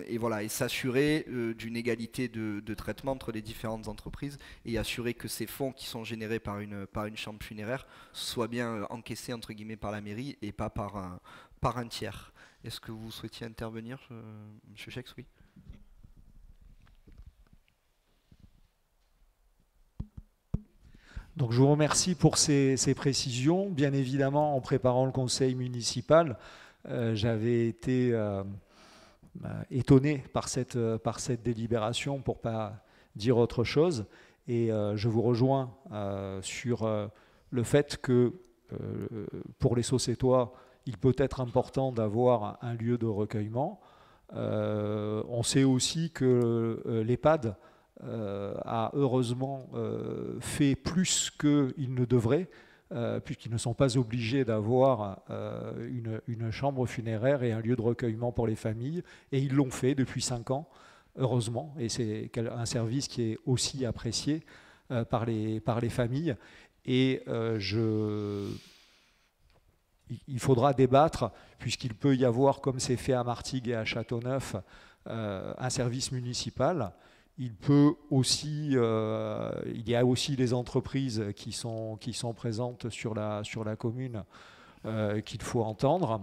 Et voilà, et s'assurer d'une égalité de traitement entre les différentes entreprises et assurer que ces fonds qui sont générés par une chambre funéraire soient bien encaissés entre guillemets par la mairie et pas par un tiers. Est-ce que vous souhaitiez intervenir, Monsieur Chex? Oui. Donc je vous remercie pour ces précisions. Bien évidemment, en préparant le conseil municipal, j'avais été étonné par cette délibération, pour ne pas dire autre chose. Et je vous rejoins sur le fait que pour les Saucétois, il peut être important d'avoir un lieu de recueillement. On sait aussi que l'EHPAD a heureusement fait plus qu'il ne devrait. puisqu'ils ne sont pas obligés d'avoir une chambre funéraire et un lieu de recueillement pour les familles. Et ils l'ont fait depuis 5 ans, heureusement. Et c'est un service qui est aussi apprécié par les familles. Et il faudra débattre, puisqu'il peut y avoir, comme c'est fait à Martigues et à Châteauneuf, un service municipal. Il y a aussi des entreprises qui sont présentes sur la commune qu'il faut entendre.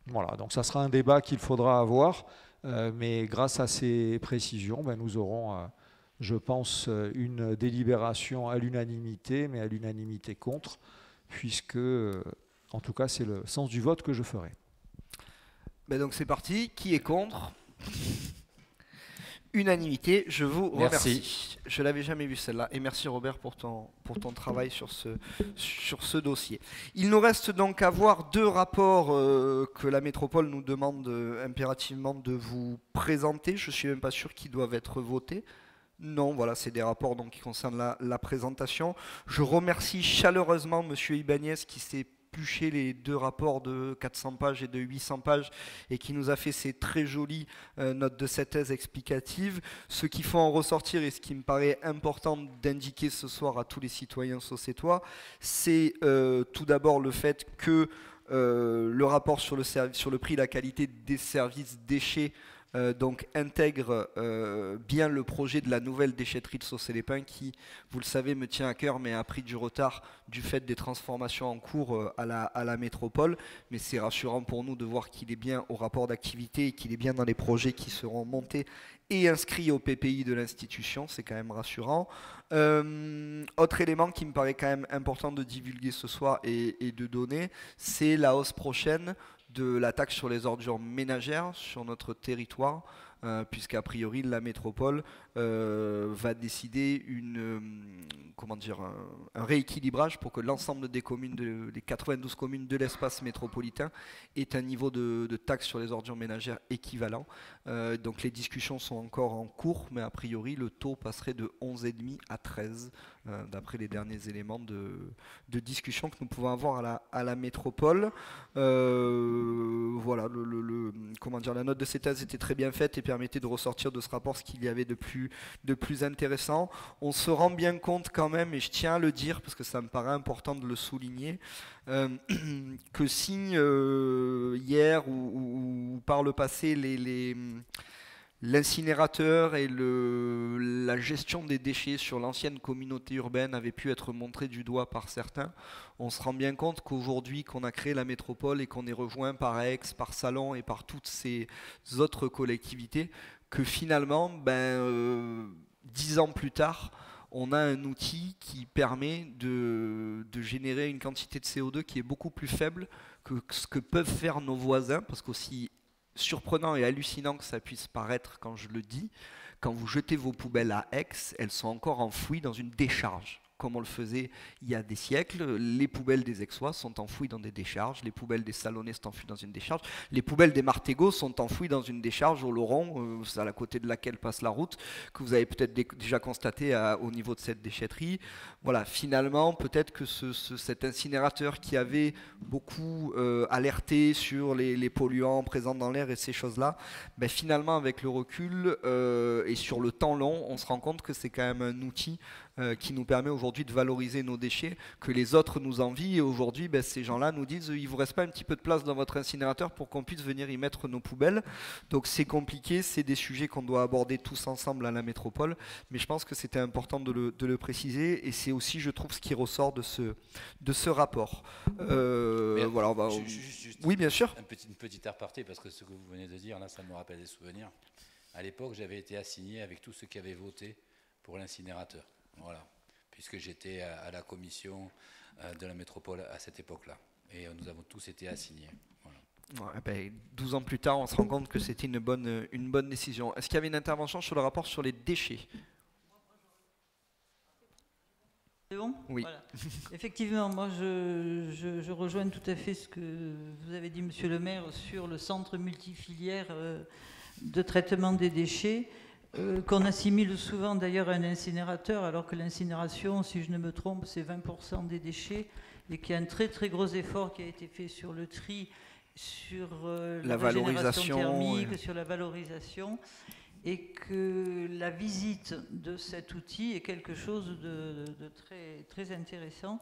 Voilà, donc ça sera un débat qu'il faudra avoir, mais grâce à ces précisions, nous aurons, je pense, une délibération à l'unanimité, mais à l'unanimité contre, puisque, en tout cas, c'est le sens du vote que je ferai. Donc c'est parti. Qui est contre ? Unanimité, je vous remercie. Je l'avais jamais vu celle-là. Et merci Robert pour ton travail sur ce dossier. Il nous reste donc à voir 2 rapports que la métropole nous demande impérativement de vous présenter. Je ne suis même pas sûr qu'ils doivent être votés. Non, voilà, c'est des rapports donc, qui concernent la présentation. Je remercie chaleureusement M. Ibanez qui s'est épluché les 2 rapports de 400 pages et de 800 pages et qui nous a fait ces très jolies notes de synthèse explicatives. Ce qu'il faut en ressortir et ce qui me paraît important d'indiquer ce soir à tous les citoyens sociétois, c'est tout d'abord le fait que le rapport sur le prix et la qualité des services déchets donc intègre bien le projet de la nouvelle déchetterie de Saucé-les-Pins qui, vous le savez, me tient à cœur mais a pris du retard du fait des transformations en cours à la métropole. Mais c'est rassurant pour nous de voir qu'il est bien au rapport d'activité et qu'il est bien dans les projets qui seront montés et inscrits au PPI de l'institution. C'est quand même rassurant. Autre élément qui me paraît quand même important de divulguer ce soir et de donner, c'est la hausse prochaine de la taxe sur les ordures ménagères sur notre territoire, puisqu'a priori la métropole va décider un rééquilibrage pour que l'ensemble des communes, des 92 communes de l'espace métropolitain aient un niveau de taxe sur les ordures ménagères équivalent. Donc les discussions sont encore en cours, mais a priori le taux passerait de 11,5 à 13, d'après les derniers éléments de discussion que nous pouvons avoir à la métropole. Voilà, la note de synthèse était très bien faite et permettait de ressortir de ce rapport ce qu'il y avait de plus intéressant. On se rend bien compte quand même, et je tiens à le dire parce que ça me paraît important de le souligner, que si hier ou par le passé l'incinérateur et la gestion des déchets sur l'ancienne communauté urbaine avaient pu être montrés du doigt par certains, on se rend bien compte qu'aujourd'hui qu'on a créé la métropole et qu'on est rejoint par Aix, par Salon et par toutes ces autres collectivités, que finalement, 10 ans plus tard, on a un outil qui permet de générer une quantité de CO2 qui est beaucoup plus faible que ce que peuvent faire nos voisins, parce qu'aussi surprenant et hallucinant que ça puisse paraître quand je le dis, quand vous jetez vos poubelles à Aix, elles sont encore enfouies dans une décharge. Comme on le faisait il y a des siècles, les poubelles des Aixois sont enfouies dans des décharges, les poubelles des Salonnais sont enfouies dans une décharge, les poubelles des Martégots sont enfouies dans une décharge au Laurent, à la côté de laquelle passe la route, que vous avez peut-être déjà constaté au niveau de cette déchetterie. Voilà, finalement, peut-être que cet incinérateur qui avait beaucoup alerté sur les polluants présents dans l'air et ces choses-là, finalement, avec le recul et sur le temps long, on se rend compte que c'est quand même un outil qui nous permet aujourd'hui de valoriser nos déchets, que les autres nous envient. Et aujourd'hui, ces gens-là nous disent il ne vous reste pas un petit peu de place dans votre incinérateur pour qu'on puisse venir y mettre nos poubelles. Donc c'est compliqué, c'est des sujets qu'on doit aborder tous ensemble à la métropole. Mais je pense que c'était important de le préciser. Et c'est aussi, je trouve, ce qui ressort de ce rapport. Voilà, juste oui, bien sûr. Une petite aparté, parce que ce que vous venez de dire, là, ça me rappelle des souvenirs. À l'époque, j'avais été assigné avec tous ceux qui avaient voté pour l'incinérateur. Voilà, puisque j'étais à la commission de la métropole à cette époque-là. Et nous avons tous été assignés. Voilà. 12 ans plus tard, on se rend compte que c'était une bonne décision. Est-ce qu'il y avait une intervention sur le rapport sur les déchets ? C'est bon ? Oui. Voilà. Effectivement, moi je rejoins tout à fait ce que vous avez dit, monsieur le maire, sur le centre multifilière de traitement des déchets. qu'on assimile souvent d'ailleurs à un incinérateur, alors que l'incinération, si je ne me trompe, c'est 20% des déchets, et qu'il y a un très très gros effort qui a été fait sur le tri, sur la valorisation thermique, sur la valorisation, et que la visite de cet outil est quelque chose de très, très intéressant.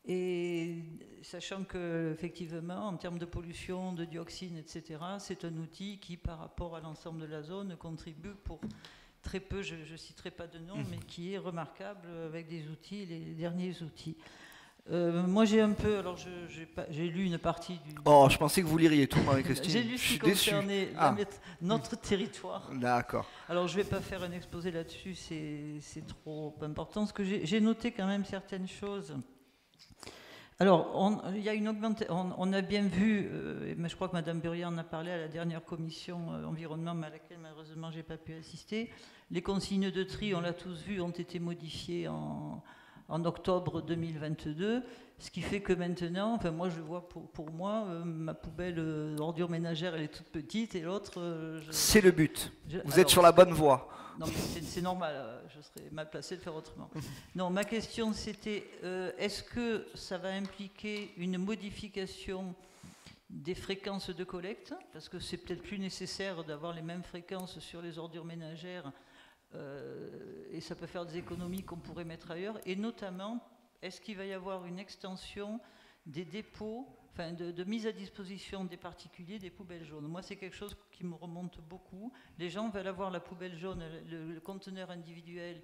Et sachant qu'effectivement, en termes de pollution, de dioxines, etc., c'est un outil qui, par rapport à l'ensemble de la zone, contribue pour très peu, je ne citerai pas de nom, mais qui est remarquable avec des outils, les derniers outils. Moi, j'ai un peu... Alors, j'ai lu une partie du... Oh, je pensais que vous liriez tout, Marie-Christine. J'ai lu ce qui concernait notre territoire. D'accord. Alors, je ne vais pas faire un exposé là-dessus, c'est trop important. Ce que j'ai noté quand même certaines choses... Alors, il y a une augmentation. On a bien vu, mais je crois que Mme Burrier en a parlé à la dernière commission environnement, mais à laquelle malheureusement je n'ai pas pu assister. Les consignes de tri, on l'a tous vu, ont été modifiées en octobre 2022, ce qui fait que maintenant, enfin moi je vois pour moi, ma poubelle ordure ménagère elle est toute petite et l'autre... C'est le but. Vous êtes sur la bonne voie. Non mais c'est normal, je serais mal placé de faire autrement. Non, ma question c'était, est-ce que ça va impliquer une modification des fréquences de collecte? Parce que c'est peut-être plus nécessaire d'avoir les mêmes fréquences sur les ordures ménagères et ça peut faire des économies qu'on pourrait mettre ailleurs. Et notamment, est-ce qu'il va y avoir une extension des dépôts, enfin de mise à disposition des particuliers des poubelles jaunes? Moi, c'est quelque chose qui me remonte beaucoup. Les gens veulent avoir la poubelle jaune, le conteneur individuel,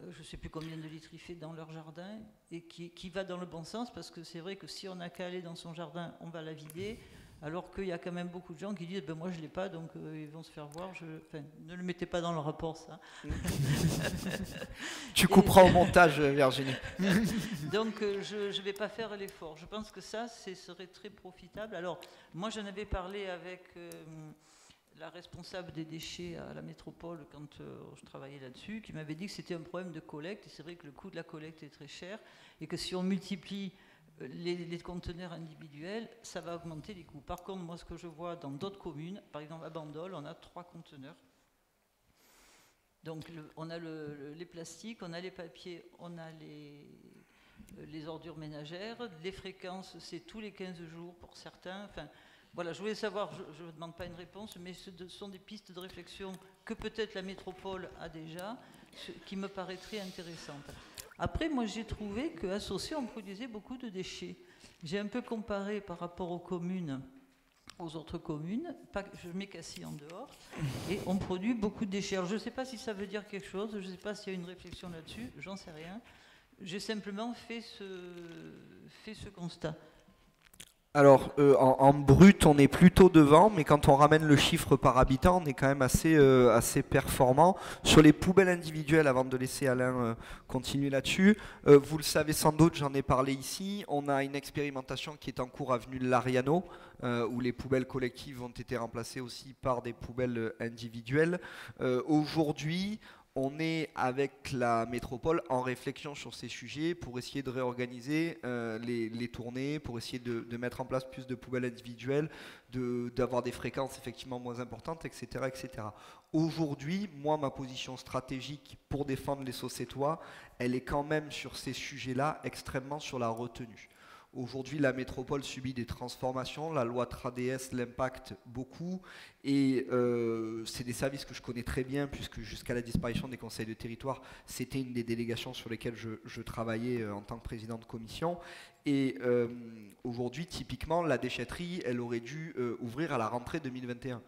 je ne sais plus combien de litres il fait dans leur jardin, et qui va dans le bon sens, parce que c'est vrai que si on n'a qu'à aller dans son jardin, on va la vider, alors qu'il y a quand même beaucoup de gens qui disent ben moi je ne l'ai pas, donc ils vont se faire voir. Enfin, ne le mettez pas dans le rapport, ça. Tu couperas au montage, Virginie. Donc je ne vais pas faire l'effort. Je pense que ça serait très profitable. Alors, moi j'en avais parlé avec la responsable des déchets à la métropole quand je travaillais là-dessus, qui m'avait dit que c'était un problème de collecte, et c'est vrai que le coût de la collecte est très cher, et que si on multiplie les conteneurs individuels, ça va augmenter les coûts. Par contre, moi, ce que je vois dans d'autres communes, par exemple à Bandol, on a 3 conteneurs. Donc, on a les plastiques, on a les papiers, on a les ordures ménagères. Les fréquences, c'est tous les 15 jours pour certains. Enfin, voilà, je voulais savoir, je ne vous demande pas une réponse, mais ce sont des pistes de réflexion que peut-être la métropole a déjà, qui me paraîtraient intéressantes. Après, moi, j'ai trouvé qu'à Saussay, on produisait beaucoup de déchets. J'ai un peu comparé par rapport aux communes, aux autres communes. Je mets Cassis en dehors. Et on produit beaucoup de déchets. Alors, je ne sais pas si ça veut dire quelque chose. Je ne sais pas s'il y a une réflexion là-dessus. J'en sais rien. J'ai simplement fait ce constat. Alors, en brut, on est plutôt devant, mais quand on ramène le chiffre par habitant, on est quand même assez performant. Sur les poubelles individuelles, avant de laisser Alain continuer là-dessus, vous le savez sans doute, j'en ai parlé ici, on a une expérimentation qui est en cours avenue de l'Ariano, où les poubelles collectives ont été remplacées aussi par des poubelles individuelles. Aujourd'hui, on est avec la métropole en réflexion sur ces sujets pour essayer de réorganiser les tournées, pour essayer de mettre en place plus de poubelles individuelles, d'avoir des fréquences effectivement moins importantes, etc. etc. Aujourd'hui, moi, ma position stratégique pour défendre les Saussaytois, elle est quand même sur ces sujets-là extrêmement sur la retenue. Aujourd'hui, la métropole subit des transformations, la loi 3DS l'impacte beaucoup et c'est des services que je connais très bien puisque jusqu'à la disparition des conseils de territoire, c'était une des délégations sur lesquelles je travaillais en tant que président de commission. Et aujourd'hui, typiquement, la déchetterie, elle aurait dû ouvrir à la rentrée 2021.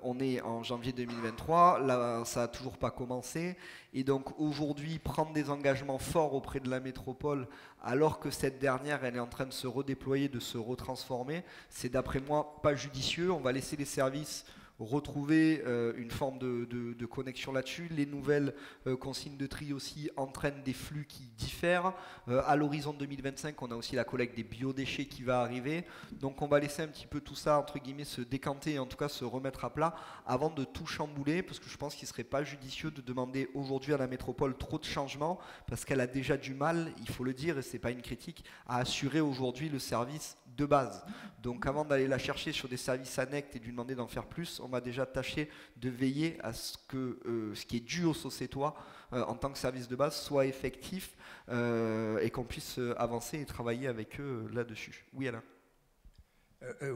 On est en janvier 2023, là ça n'a toujours pas commencé et donc aujourd'hui prendre des engagements forts auprès de la métropole alors que cette dernière elle est en train de se redéployer, de se retransformer, c'est d'après moi pas judicieux. On va laisser les services retrouver une forme de connexion là-dessus. Les nouvelles consignes de tri aussi entraînent des flux qui diffèrent. À l'horizon 2025, on a aussi la collecte des biodéchets qui va arriver. Donc on va laisser un petit peu tout ça, entre guillemets, se décanter, en tout cas se remettre à plat, avant de tout chambouler, parce que je pense qu'il ne serait pas judicieux de demander aujourd'hui à la métropole trop de changements, parce qu'elle a déjà du mal, il faut le dire, et ce n'est pas une critique, à assurer aujourd'hui le service de base. Donc avant d'aller la chercher sur des services annexes et de lui demander d'en faire plus, on va déjà tâcher de veiller à ce que ce qui est dû aux Socétois en tant que service de base soit effectif et qu'on puisse avancer et travailler avec eux là-dessus. Oui, Alain.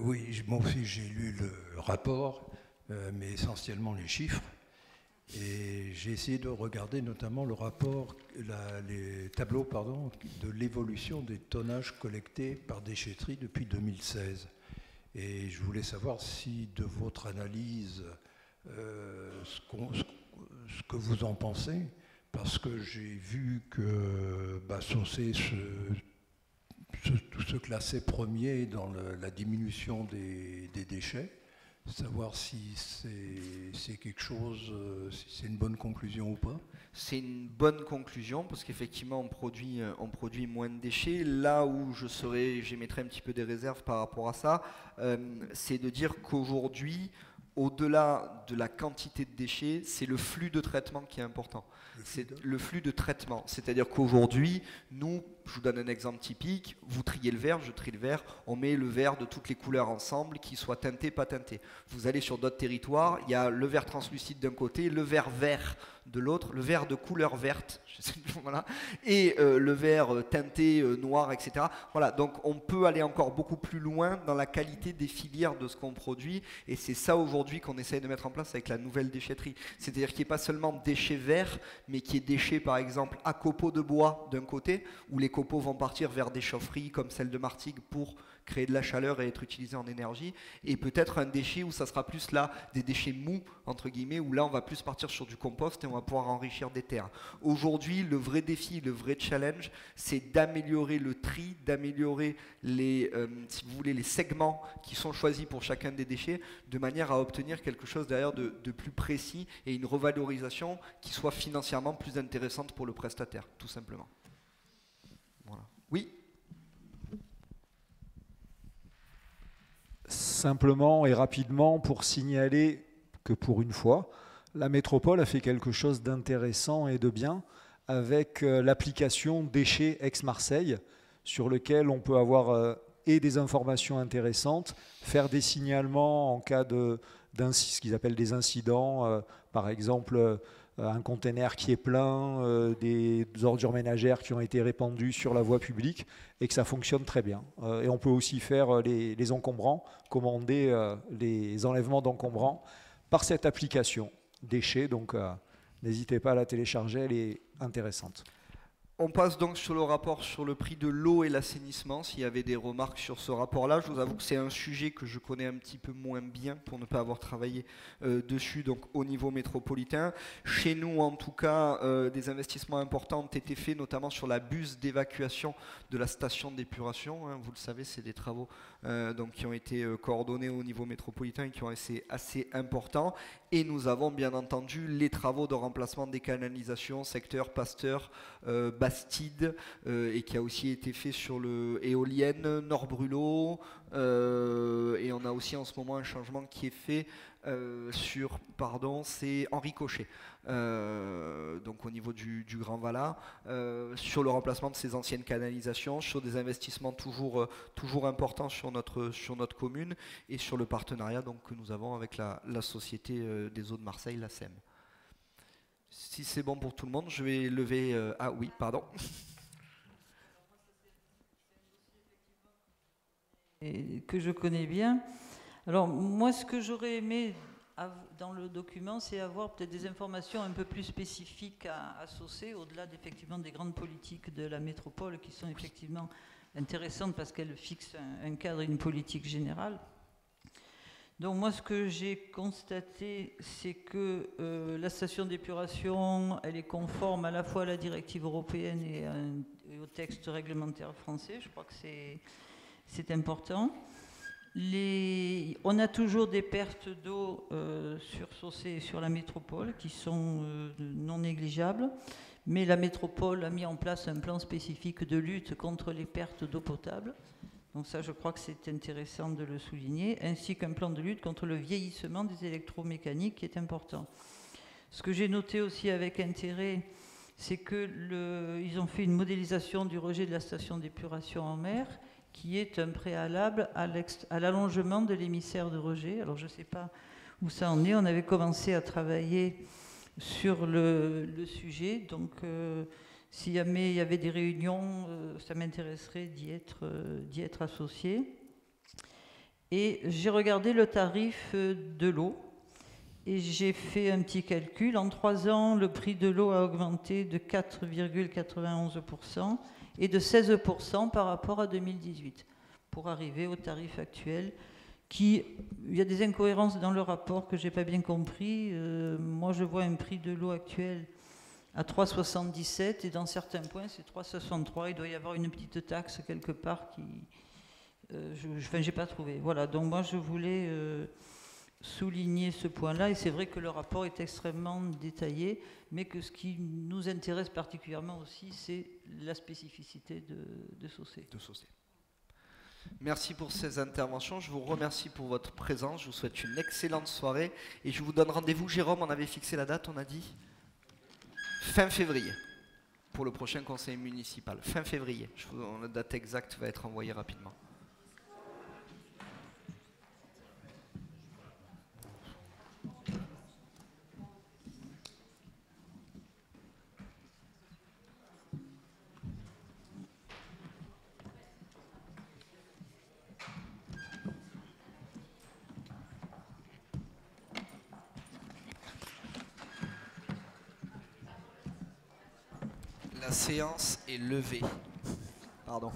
Oui, moi aussi j'ai lu le rapport, mais essentiellement les chiffres. Et j'ai essayé de regarder notamment le rapport, les tableaux de l'évolution des tonnages collectés par déchetterie depuis 2016. Et je voulais savoir si de votre analyse, ce que vous en pensez, parce que j'ai vu que Saucé se classait premier dans la diminution des déchets. Savoir si c'est quelque chose, si c'est une bonne conclusion ou pas. C'est une bonne conclusion parce qu'effectivement on produit moins de déchets. Là où j'émettrais un petit peu des réserves par rapport à ça, c'est de dire qu'aujourd'hui, au-delà de la quantité de déchets, c'est le flux de traitement qui est important. C'est le flux de traitement. C'est-à-dire qu'aujourd'hui, nous, je vous donne un exemple typique, vous triez le verre, je trie le verre, on met le verre de toutes les couleurs ensemble, qu'il soit teinté, pas teinté. Vous allez sur d'autres territoires, il y a le verre translucide d'un côté, le verre vert de l'autre, le verre de couleur verte, voilà, et le verre teinté noir, etc. Voilà, donc on peut aller encore beaucoup plus loin dans la qualité des filières de ce qu'on produit, et c'est ça aujourd'hui qu'on essaye de mettre en place avec la nouvelle déchetterie. C'est-à-dire qu'il n'y ait pas seulement déchets verts, mais qu'il y ait déchets par exemple à copeaux de bois d'un côté, où les copeaux vont partir vers des chaufferies comme celle de Martigues pour créer de la chaleur et être utilisé en énergie, et peut-être un déchet où ça sera plus là des déchets mous entre guillemets, où là on va plus partir sur du compost et on va pouvoir enrichir des terres. Aujourd'hui, le vrai défi, le vrai challenge, c'est d'améliorer le tri, d'améliorer les, si vous voulez, les segments qui sont choisis pour chacun des déchets, de manière à obtenir quelque chose derrière de plus précis et une revalorisation qui soit financièrement plus intéressante pour le prestataire, tout simplement. Voilà. Oui. Simplement et rapidement pour signaler que pour une fois, la métropole a fait quelque chose d'intéressant et de bien avec l'application Déchets Aix-Marseille, sur lequel on peut avoir et des informations intéressantes, faire des signalements en cas ce qu'ils appellent des incidents, par exemple un conteneur qui est plein, des ordures ménagères qui ont été répandues sur la voie publique, et que ça fonctionne très bien. Et on peut aussi faire les encombrants, commander les enlèvements d'encombrants par cette application Déchets, donc n'hésitez pas à la télécharger, elle est intéressante. On passe donc sur le rapport sur le prix de l'eau et l'assainissement. S'il y avait des remarques sur ce rapport-là, je vous avoue que c'est un sujet que je connais un petit peu moins bien pour ne pas avoir travaillé dessus, donc au niveau métropolitain. Chez nous, en tout cas, des investissements importants ont été faits, notamment sur la buse d'évacuation de la station d'épuration. Hein. Vous le savez, c'est des travaux donc, qui ont été coordonnés au niveau métropolitain et qui ont été assez importants. Et nous avons bien entendu les travaux de remplacement des canalisations, secteur Pasteur, Bastide, et qui a aussi été fait sur le éolienne Nord-Brulot, et on a aussi en ce moment un changement qui est fait c'est Henri Cochet, donc au niveau du Grand Valat, sur le remplacement de ces anciennes canalisations, sur des investissements toujours importants sur notre commune, et sur le partenariat donc, que nous avons avec la Société des eaux de Marseille, la SEM. Si c'est bon pour tout le monde, je vais lever... ah oui, pardon. Et que je connais bien. Alors moi, ce que j'aurais aimé dans le document, c'est avoir peut-être des informations un peu plus spécifiques à Saucé, au-delà effectivement des grandes politiques de la métropole qui sont effectivement intéressantes parce qu'elles fixent un cadre et une politique générale. Donc moi, ce que j'ai constaté, c'est que la station d'épuration, elle est conforme à la fois à la directive européenne et au texte réglementaire français. Je crois que c'est important. On a toujours des pertes d'eau sur Saucé et sur la métropole qui sont non négligeables, mais la métropole a mis en place un plan spécifique de lutte contre les pertes d'eau potable. Donc ça, je crois que c'est intéressant de le souligner, ainsi qu'un plan de lutte contre le vieillissement des électromécaniques qui est important. Ce que j'ai noté aussi avec intérêt, c'est qu'ils ont fait une modélisation du rejet de la station d'épuration en mer qui est un préalable à l'allongement de l'émissaire de rejet. Alors je ne sais pas où ça en est. On avait commencé à travailler sur le sujet, donc si jamais il y avait des réunions, ça m'intéresserait d'y être associé. Et j'ai regardé le tarif de l'eau et j'ai fait un petit calcul. En 3 ans, le prix de l'eau a augmenté de 4,91% et de 16% par rapport à 2018 pour arriver au tarif actuel. Il y a des incohérences dans le rapport que je n'ai pas bien compris. Moi, je vois un prix de l'eau actuel à 3,77 et dans certains points, c'est 3,63. Il doit y avoir une petite taxe quelque part qui... je n'ai pas trouvé. Voilà, donc moi, je voulais souligner ce point-là. Et c'est vrai que le rapport est extrêmement détaillé, mais que ce qui nous intéresse particulièrement aussi, c'est la spécificité de Saucé. Merci pour ces interventions. Je vous remercie pour votre présence. Je vous souhaite une excellente soirée. Et je vous donne rendez-vous. Jérôme, on avait fixé la date, on a dit fin février pour le prochain conseil municipal. Fin février. La date exacte va être envoyée rapidement. La séance est levée. Pardon.